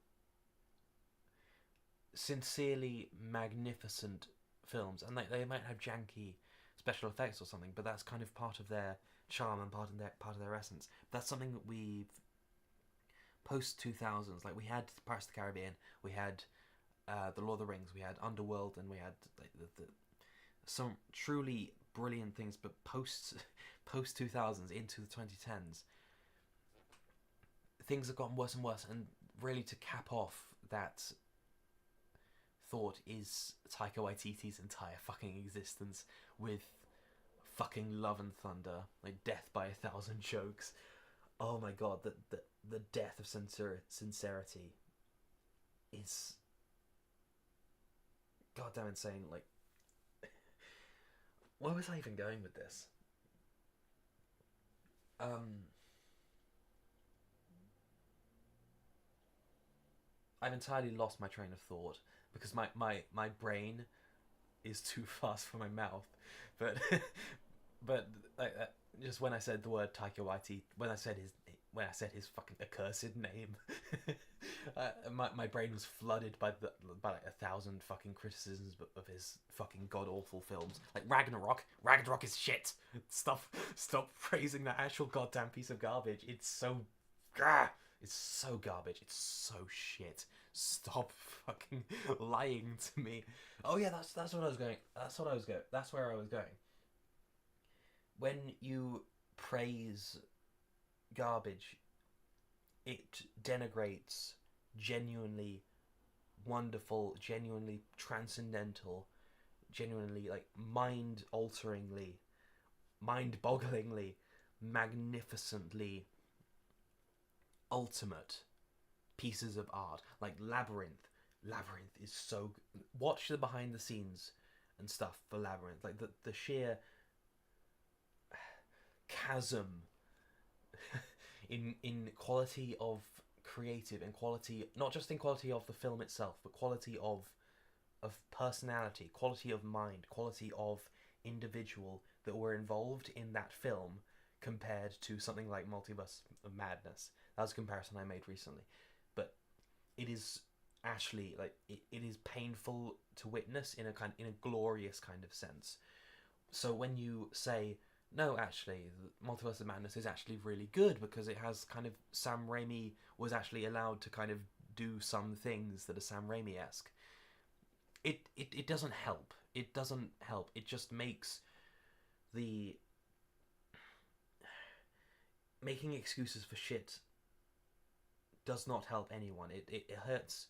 sincerely magnificent films. And they might have janky special effects or something, but that's kind of part of their charm and part of their essence. That's something that we've post 2000s, like we had Pirates of the Caribbean, we had the Lord of the Rings, we had Underworld, and we had like the some truly brilliant things. But post 2000s into the 2010s, things have gotten worse and worse. And really, to cap off that thought, is Taika Waititi's entire fucking existence with fucking Love and Thunder, like Death by a Thousand Jokes. Oh my god, the death of sincerity is goddamn insane. Like, where was I even going with this? I've entirely lost my train of thought because my brain is too fast for my mouth. But but just when I said the word Taika Waititi, when I said his fucking accursed name, my brain was flooded by like 1,000 fucking criticisms of his fucking god awful films, like Ragnarok. Ragnarok is shit. Stop praising that actual goddamn piece of garbage. It's so garbage. It's so shit. Stop fucking lying to me. Oh yeah, that's what I was going. That's where I was going. When you praise garbage, it denigrates genuinely wonderful, genuinely transcendental, genuinely like mind-alteringly, mind-bogglingly, magnificently ultimate pieces of art. Like Labyrinth is so watch the behind the scenes and stuff for Labyrinth. Like the sheer chasm in quality of creative, in quality, not just in quality of the film itself, but quality of personality, quality of mind, quality of individual that were involved in that film compared to something like Multiverse of Madness. That was a comparison I made recently. But it is actually like it is painful to witness in a glorious kind of sense. So when you say no, actually, Multiverse of Madness is actually really good because it has kind of Sam Raimi was actually allowed to kind of do some things that are Sam Raimi-esque. It doesn't help. It doesn't help. It just makes the making excuses for shit does not help anyone. It hurts.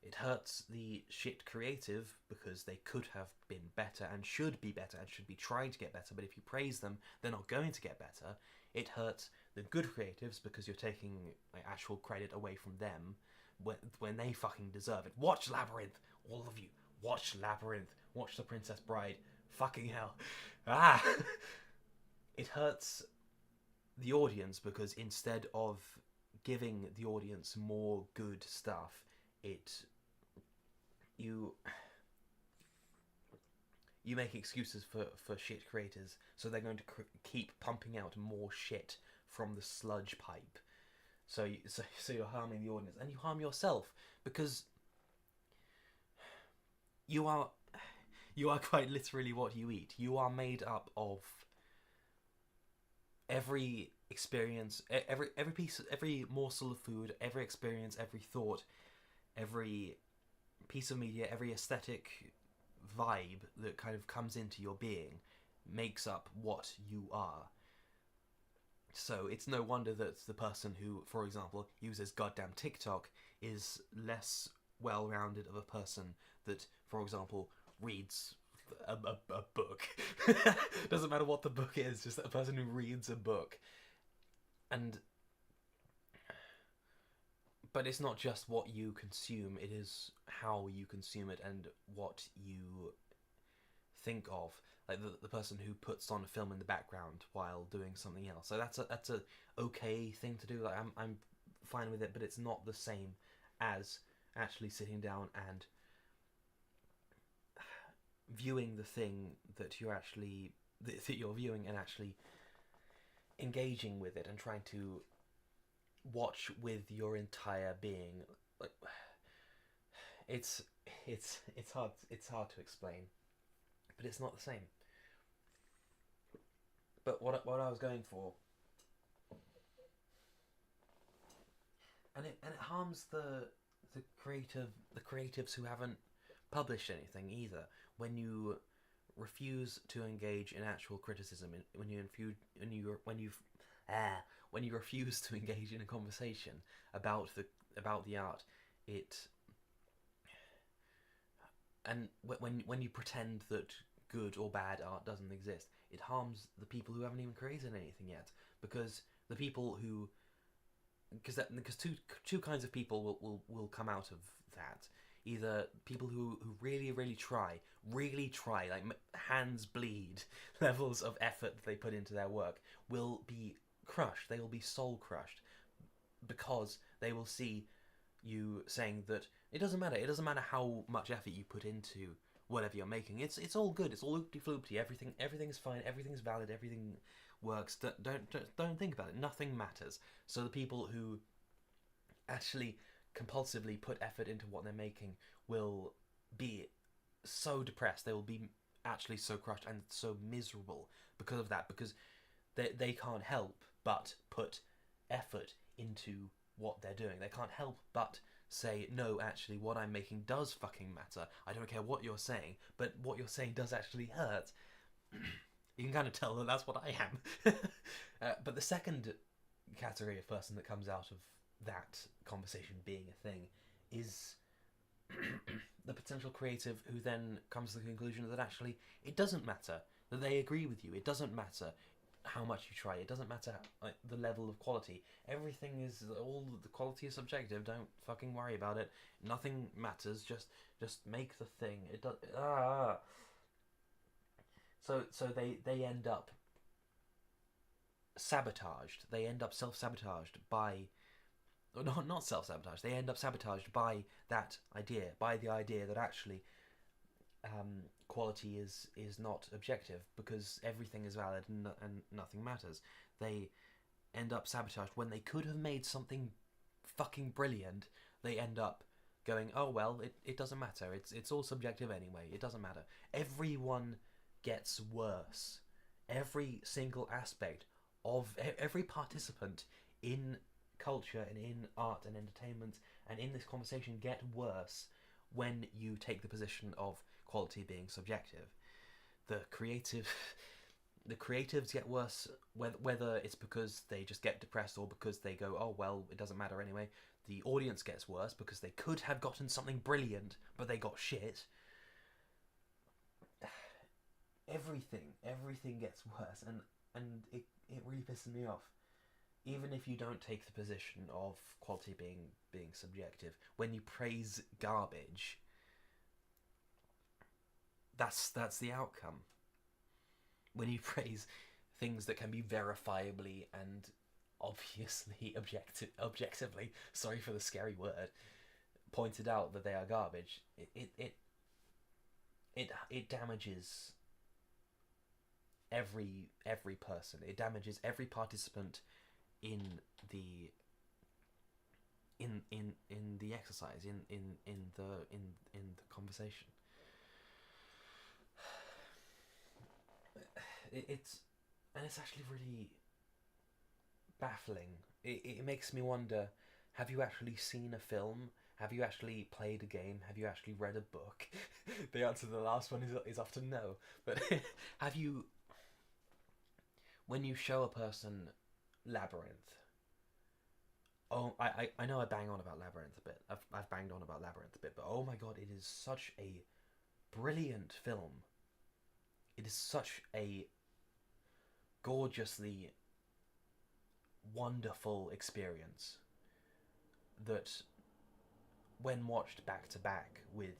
It hurts the shit creative because they could have been better and should be better and should be trying to get better, but if you praise them, they're not going to get better. It hurts the good creatives because you're taking like, actual credit away from them when they fucking deserve it. Watch Labyrinth, all of you. Watch Labyrinth. Watch The Princess Bride. Fucking hell. Ah! It hurts the audience because instead of giving the audience more good stuff, you make excuses for shit creators, so they're going to keep pumping out more shit from the sludge pipe. So you're harming the audience, and you harm yourself because you are quite literally what you eat. You are made up of every experience, every piece, every morsel of food, every experience, every thought, every piece of media, every aesthetic vibe that kind of comes into your being makes up what you are. So it's no wonder that the person who, for example, uses goddamn TikTok is less well-rounded of a person that, for example, reads a book. Doesn't matter what the book is, just a person who reads a book. But it's not just what you consume, it is how you consume it and what you think of. Like the person who puts on a film in the background while doing something else. So that's a okay thing to do. Like I'm fine with it, but it's not the same as actually sitting down and viewing the thing that you're viewing and actually engaging with it and trying to watch with your entire being. Like it's hard to explain, but it's not the same. But what I was going for, and it harms the creatives who haven't published anything either. When you refuse to engage in actual criticism, when you refuse to engage in a conversation about the art, and when you pretend that good or bad art doesn't exist, it harms the people who haven't even created anything yet. Because the people who, because two kinds of people will come out of that. Either people who really try, like hands bleed levels of effort that they put into their work, will be crushed. They will be soul crushed because they will see you saying that it doesn't matter. It doesn't matter how much effort you put into whatever you're making. It's all good. It's all loopty-floopty. Everything's fine. Everything's valid. Everything works. Don't think about it. Nothing matters. So the people who actually compulsively put effort into what they're making will be so depressed. They will be actually so crushed and so miserable because of that, because they can't help but put effort into what they're doing. They can't help but say, no, actually what I'm making does fucking matter. I don't care what you're saying, but what you're saying does actually hurt. You can kind of tell that that's what I am. But the second category of person that comes out of that conversation being a thing is the potential creative who then comes to the conclusion that actually it doesn't matter, that they agree with you. It doesn't matter how much you try. It doesn't matter like the level of quality. Everything is, all the quality is subjective. Don't fucking worry about it. Nothing matters. Just make the thing. It does. So they end up sabotaged. They end up self-sabotaged by, or not self-sabotaged. They end up sabotaged by that idea, by the idea that actually quality is not objective because everything is valid and nothing matters. They end up sabotaged when they could have made something fucking brilliant. They end up going, oh well, it doesn't matter. It's all subjective anyway. It doesn't matter. Everyone gets worse. Every single aspect of every participant in culture and in art and entertainment and in this conversation get worse when you take the position of quality being subjective. The creatives get worse, whether it's because they just get depressed or because they go, oh well, it doesn't matter anyway. The audience gets worse because they could have gotten something brilliant but they got shit. Everything gets worse, and it really pisses me off. Even if you don't take the position of quality being subjective, when you praise garbage, that's the outcome. When you praise things that can be verifiably and obviously objectively, sorry for the scary word, pointed out that they are garbage, it damages every person. It damages every participant in the exercise, in the conversation. It's actually really baffling. It makes me wonder, have you actually seen a film? Have you actually played a game? Have you actually read a book? The answer to the last one is often no. But have you, when you show a person Labyrinth, oh, I know I bang on about Labyrinth a bit. I've banged on about Labyrinth a bit, but oh my god, it is such a brilliant film. It is such a gorgeously wonderful experience that when watched back to back with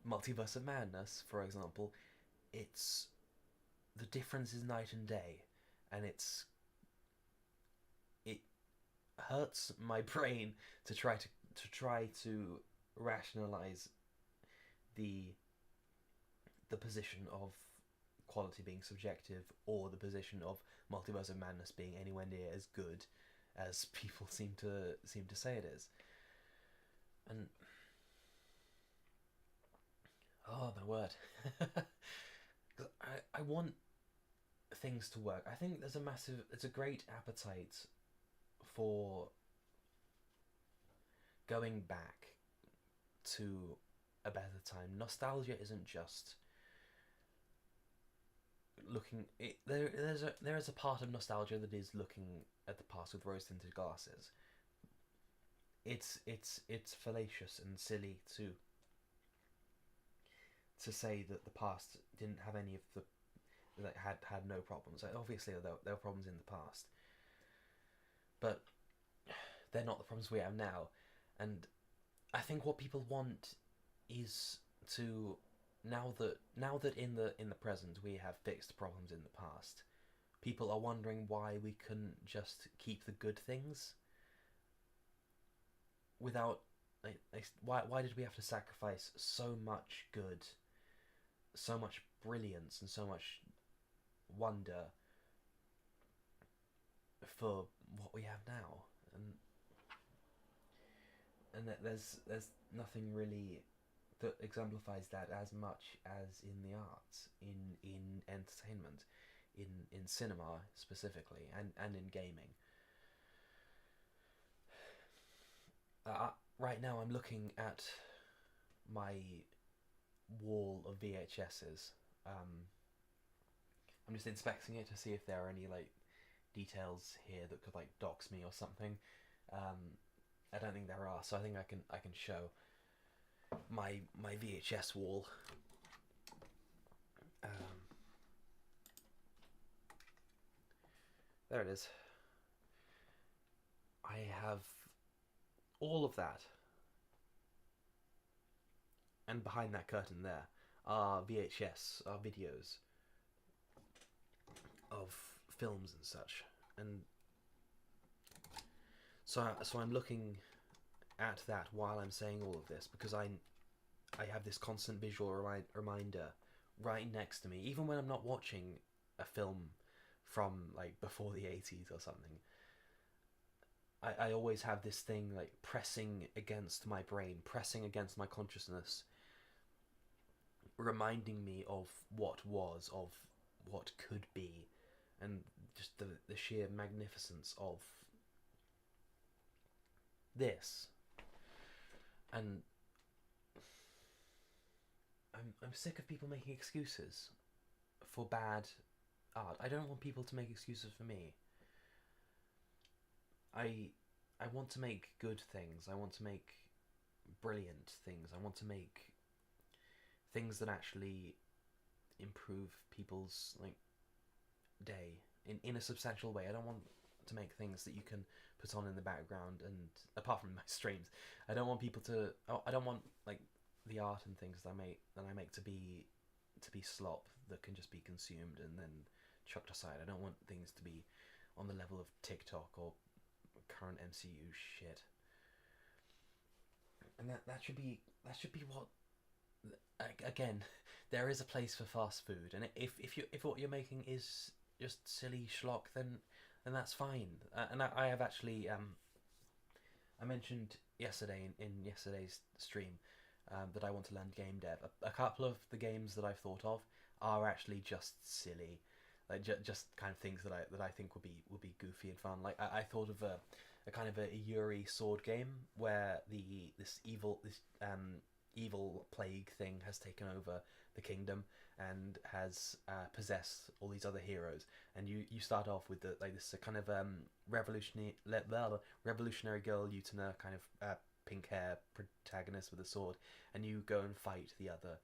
Multiverse of Madness, for example, it's the difference is night and day, and it hurts my brain to try to rationalize the position of quality being subjective, or the position of Multiverse of Madness being anywhere near as good as people seem to say it is. And oh my word. I want things to work. I think there's a great appetite for going back to a better time. Nostalgia isn't just looking. There is a part of nostalgia that is looking at the past with rose-tinted glasses. It's fallacious and silly to say that the past didn't have any of the, that had no problems. Obviously there were problems in the past, but they're not the problems we have now. And I think what people want is to, now that in the present we have fixed problems in the past, people are wondering why we couldn't just keep the good things without, why did we have to sacrifice so much good, so much brilliance and so much wonder for what we have now? And that there's nothing really that exemplifies that as much as in the arts, in entertainment, in cinema specifically, and in gaming. Right now I'm looking at my wall of VHSs. I'm just inspecting it to see if there are any details here that could dox me or something. I don't think there are, so I think I can show my VHS wall. There it is. I have all of that, and behind that curtain there are VHS, are videos of films and such, and so I'm looking at that while I'm saying all of this, because I have this constant visual reminder right next to me, even when I'm not watching a film from like before the 80s or something. I always have this thing like pressing against my brain, pressing against my consciousness, reminding me of what was, of what could be, and just the sheer magnificence of this. And I'm sick of people making excuses for bad art. I don't want people to make excuses for me. I want to make good things. I want to make brilliant things. I want to make things that actually improve people's like day in a substantial way. I don't want to make things that you can put on in the background, and apart from my streams, I don't want people to. I don't want like the art and things that I make to be slop that can just be consumed and then chucked aside. I don't want things to be on the level of TikTok or current MCU shit. And that should be what. Again, there is a place for fast food, and if what you're making is just silly schlock, then that's fine. And I have actually I mentioned yesterday in yesterday's stream that I want to learn game dev. A couple of the games that I've thought of are actually just silly, like just kind of things that I think would be goofy and fun. Like I thought of a kind of a Yuri sword game where this evil plague thing has taken over the kingdom and has possessed all these other heroes, and you start off with this kind of revolutionary girl Utena kind of pink hair protagonist with a sword, and you go and fight the other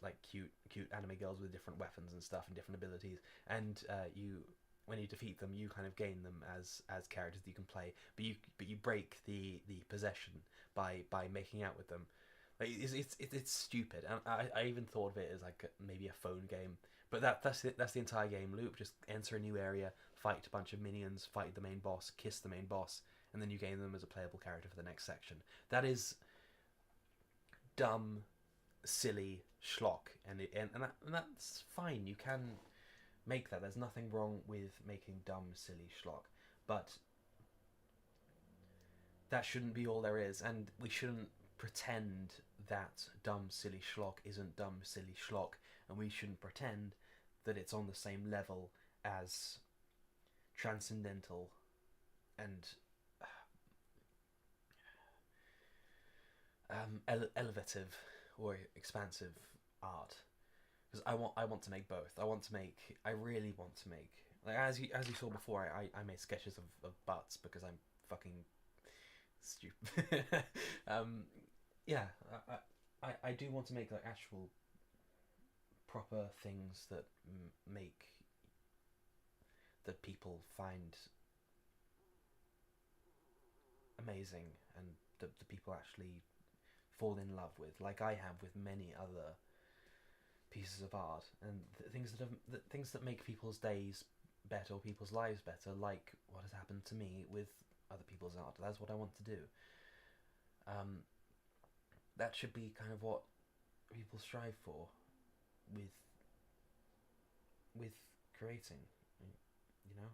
like cute anime girls with different weapons and stuff and different abilities, and when you defeat them, you kind of gain them as characters that you can play, but you break the possession by making out with them. Like, it's stupid, and I even thought of it as like maybe a phone game, but that's the entire game loop. Just enter a new area, fight a bunch of minions, fight the main boss, kiss the main boss, and then you gain them as a playable character for the next section. That is dumb, silly schlock, and that's fine. You can make that. There's nothing wrong with making dumb, silly schlock, but that shouldn't be all there is, and we shouldn't pretend that dumb, silly schlock isn't dumb, silly schlock, and we shouldn't pretend that it's on the same level as transcendental and elevative or expansive art. Because I want to make both. I really want to make, like, as you saw before, I made sketches of butts because I'm fucking stupid. Yeah, I do want to make like actual proper things that make that people find amazing, and that the people actually fall in love with, like I have with many other pieces of art, and things that make people's days better or people's lives better, like what has happened to me with other people's art. That's what I want to do. That should be kind of what people strive for with creating, you know.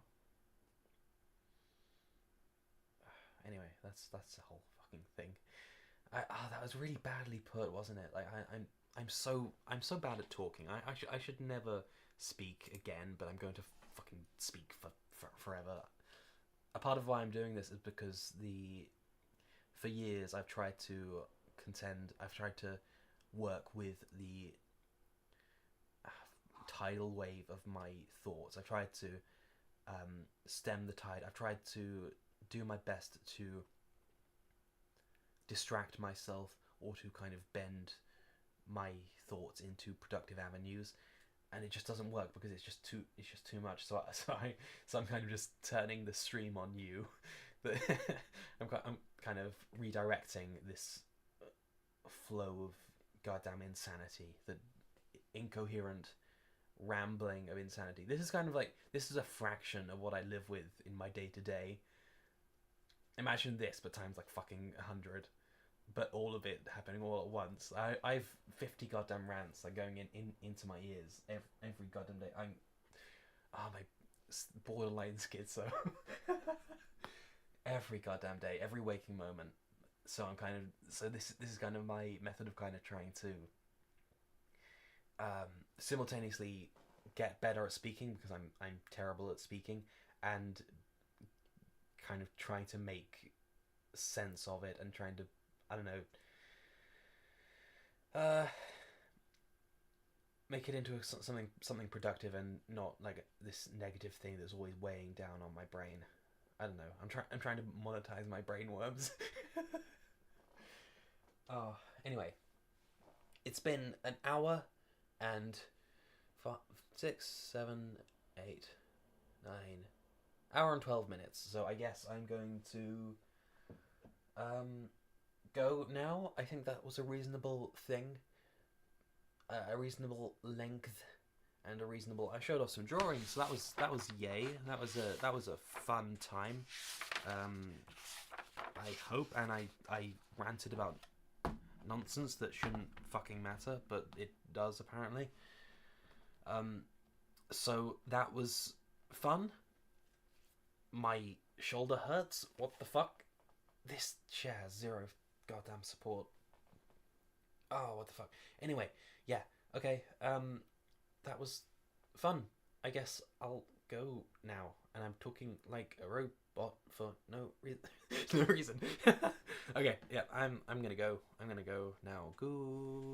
Anyway, that's the whole fucking thing. That was really badly put, wasn't it? Like I'm so bad at talking. I should never speak again, but I'm going to fucking speak for forever. A part of why I'm doing this is because for years I've tried to work with the tidal wave of my thoughts. I tried to stem the tide. I've tried to do my best to distract myself or to kind of bend my thoughts into productive avenues, and it just doesn't work because it's just too much. So I'm kind of just turning the stream on you. I'm kind of redirecting this flow of goddamn insanity, that incoherent rambling of insanity. This is kind of like, this is a fraction of what I live with in my day-to-day. Imagine this, but times like fucking 100. But all of it happening all at once. I've 50 goddamn rants like going into my ears every goddamn day. My borderline schizo. Every goddamn day, every waking moment. So I'm kind of, so this is kind of my method of kind of trying to simultaneously get better at speaking, because I'm terrible at speaking, and kind of trying to make sense of it and trying to, I don't know, make it into something productive and not like this negative thing that's always weighing down on my brain. I don't know. I'm trying to monetize my brain worms. Oh, anyway, it's been an hour and 6, 7, 8, 9, hour and 12 minutes. So I guess I'm going to go now. I think that was a reasonable thing, a reasonable length, and a reasonable. I showed off some drawings, so that was yay. That was a fun time. I hope, and I ranted about nonsense that shouldn't fucking matter, but it does apparently. So that was fun. My shoulder hurts. What the fuck? This chair has zero goddamn support. Oh, what the fuck? Anyway, yeah, okay. That was fun. I guess I'll go now, and I'm talking like a robot for no reason. No reason. Okay, yeah, I'm gonna go. I'm gonna go now. Goodbye.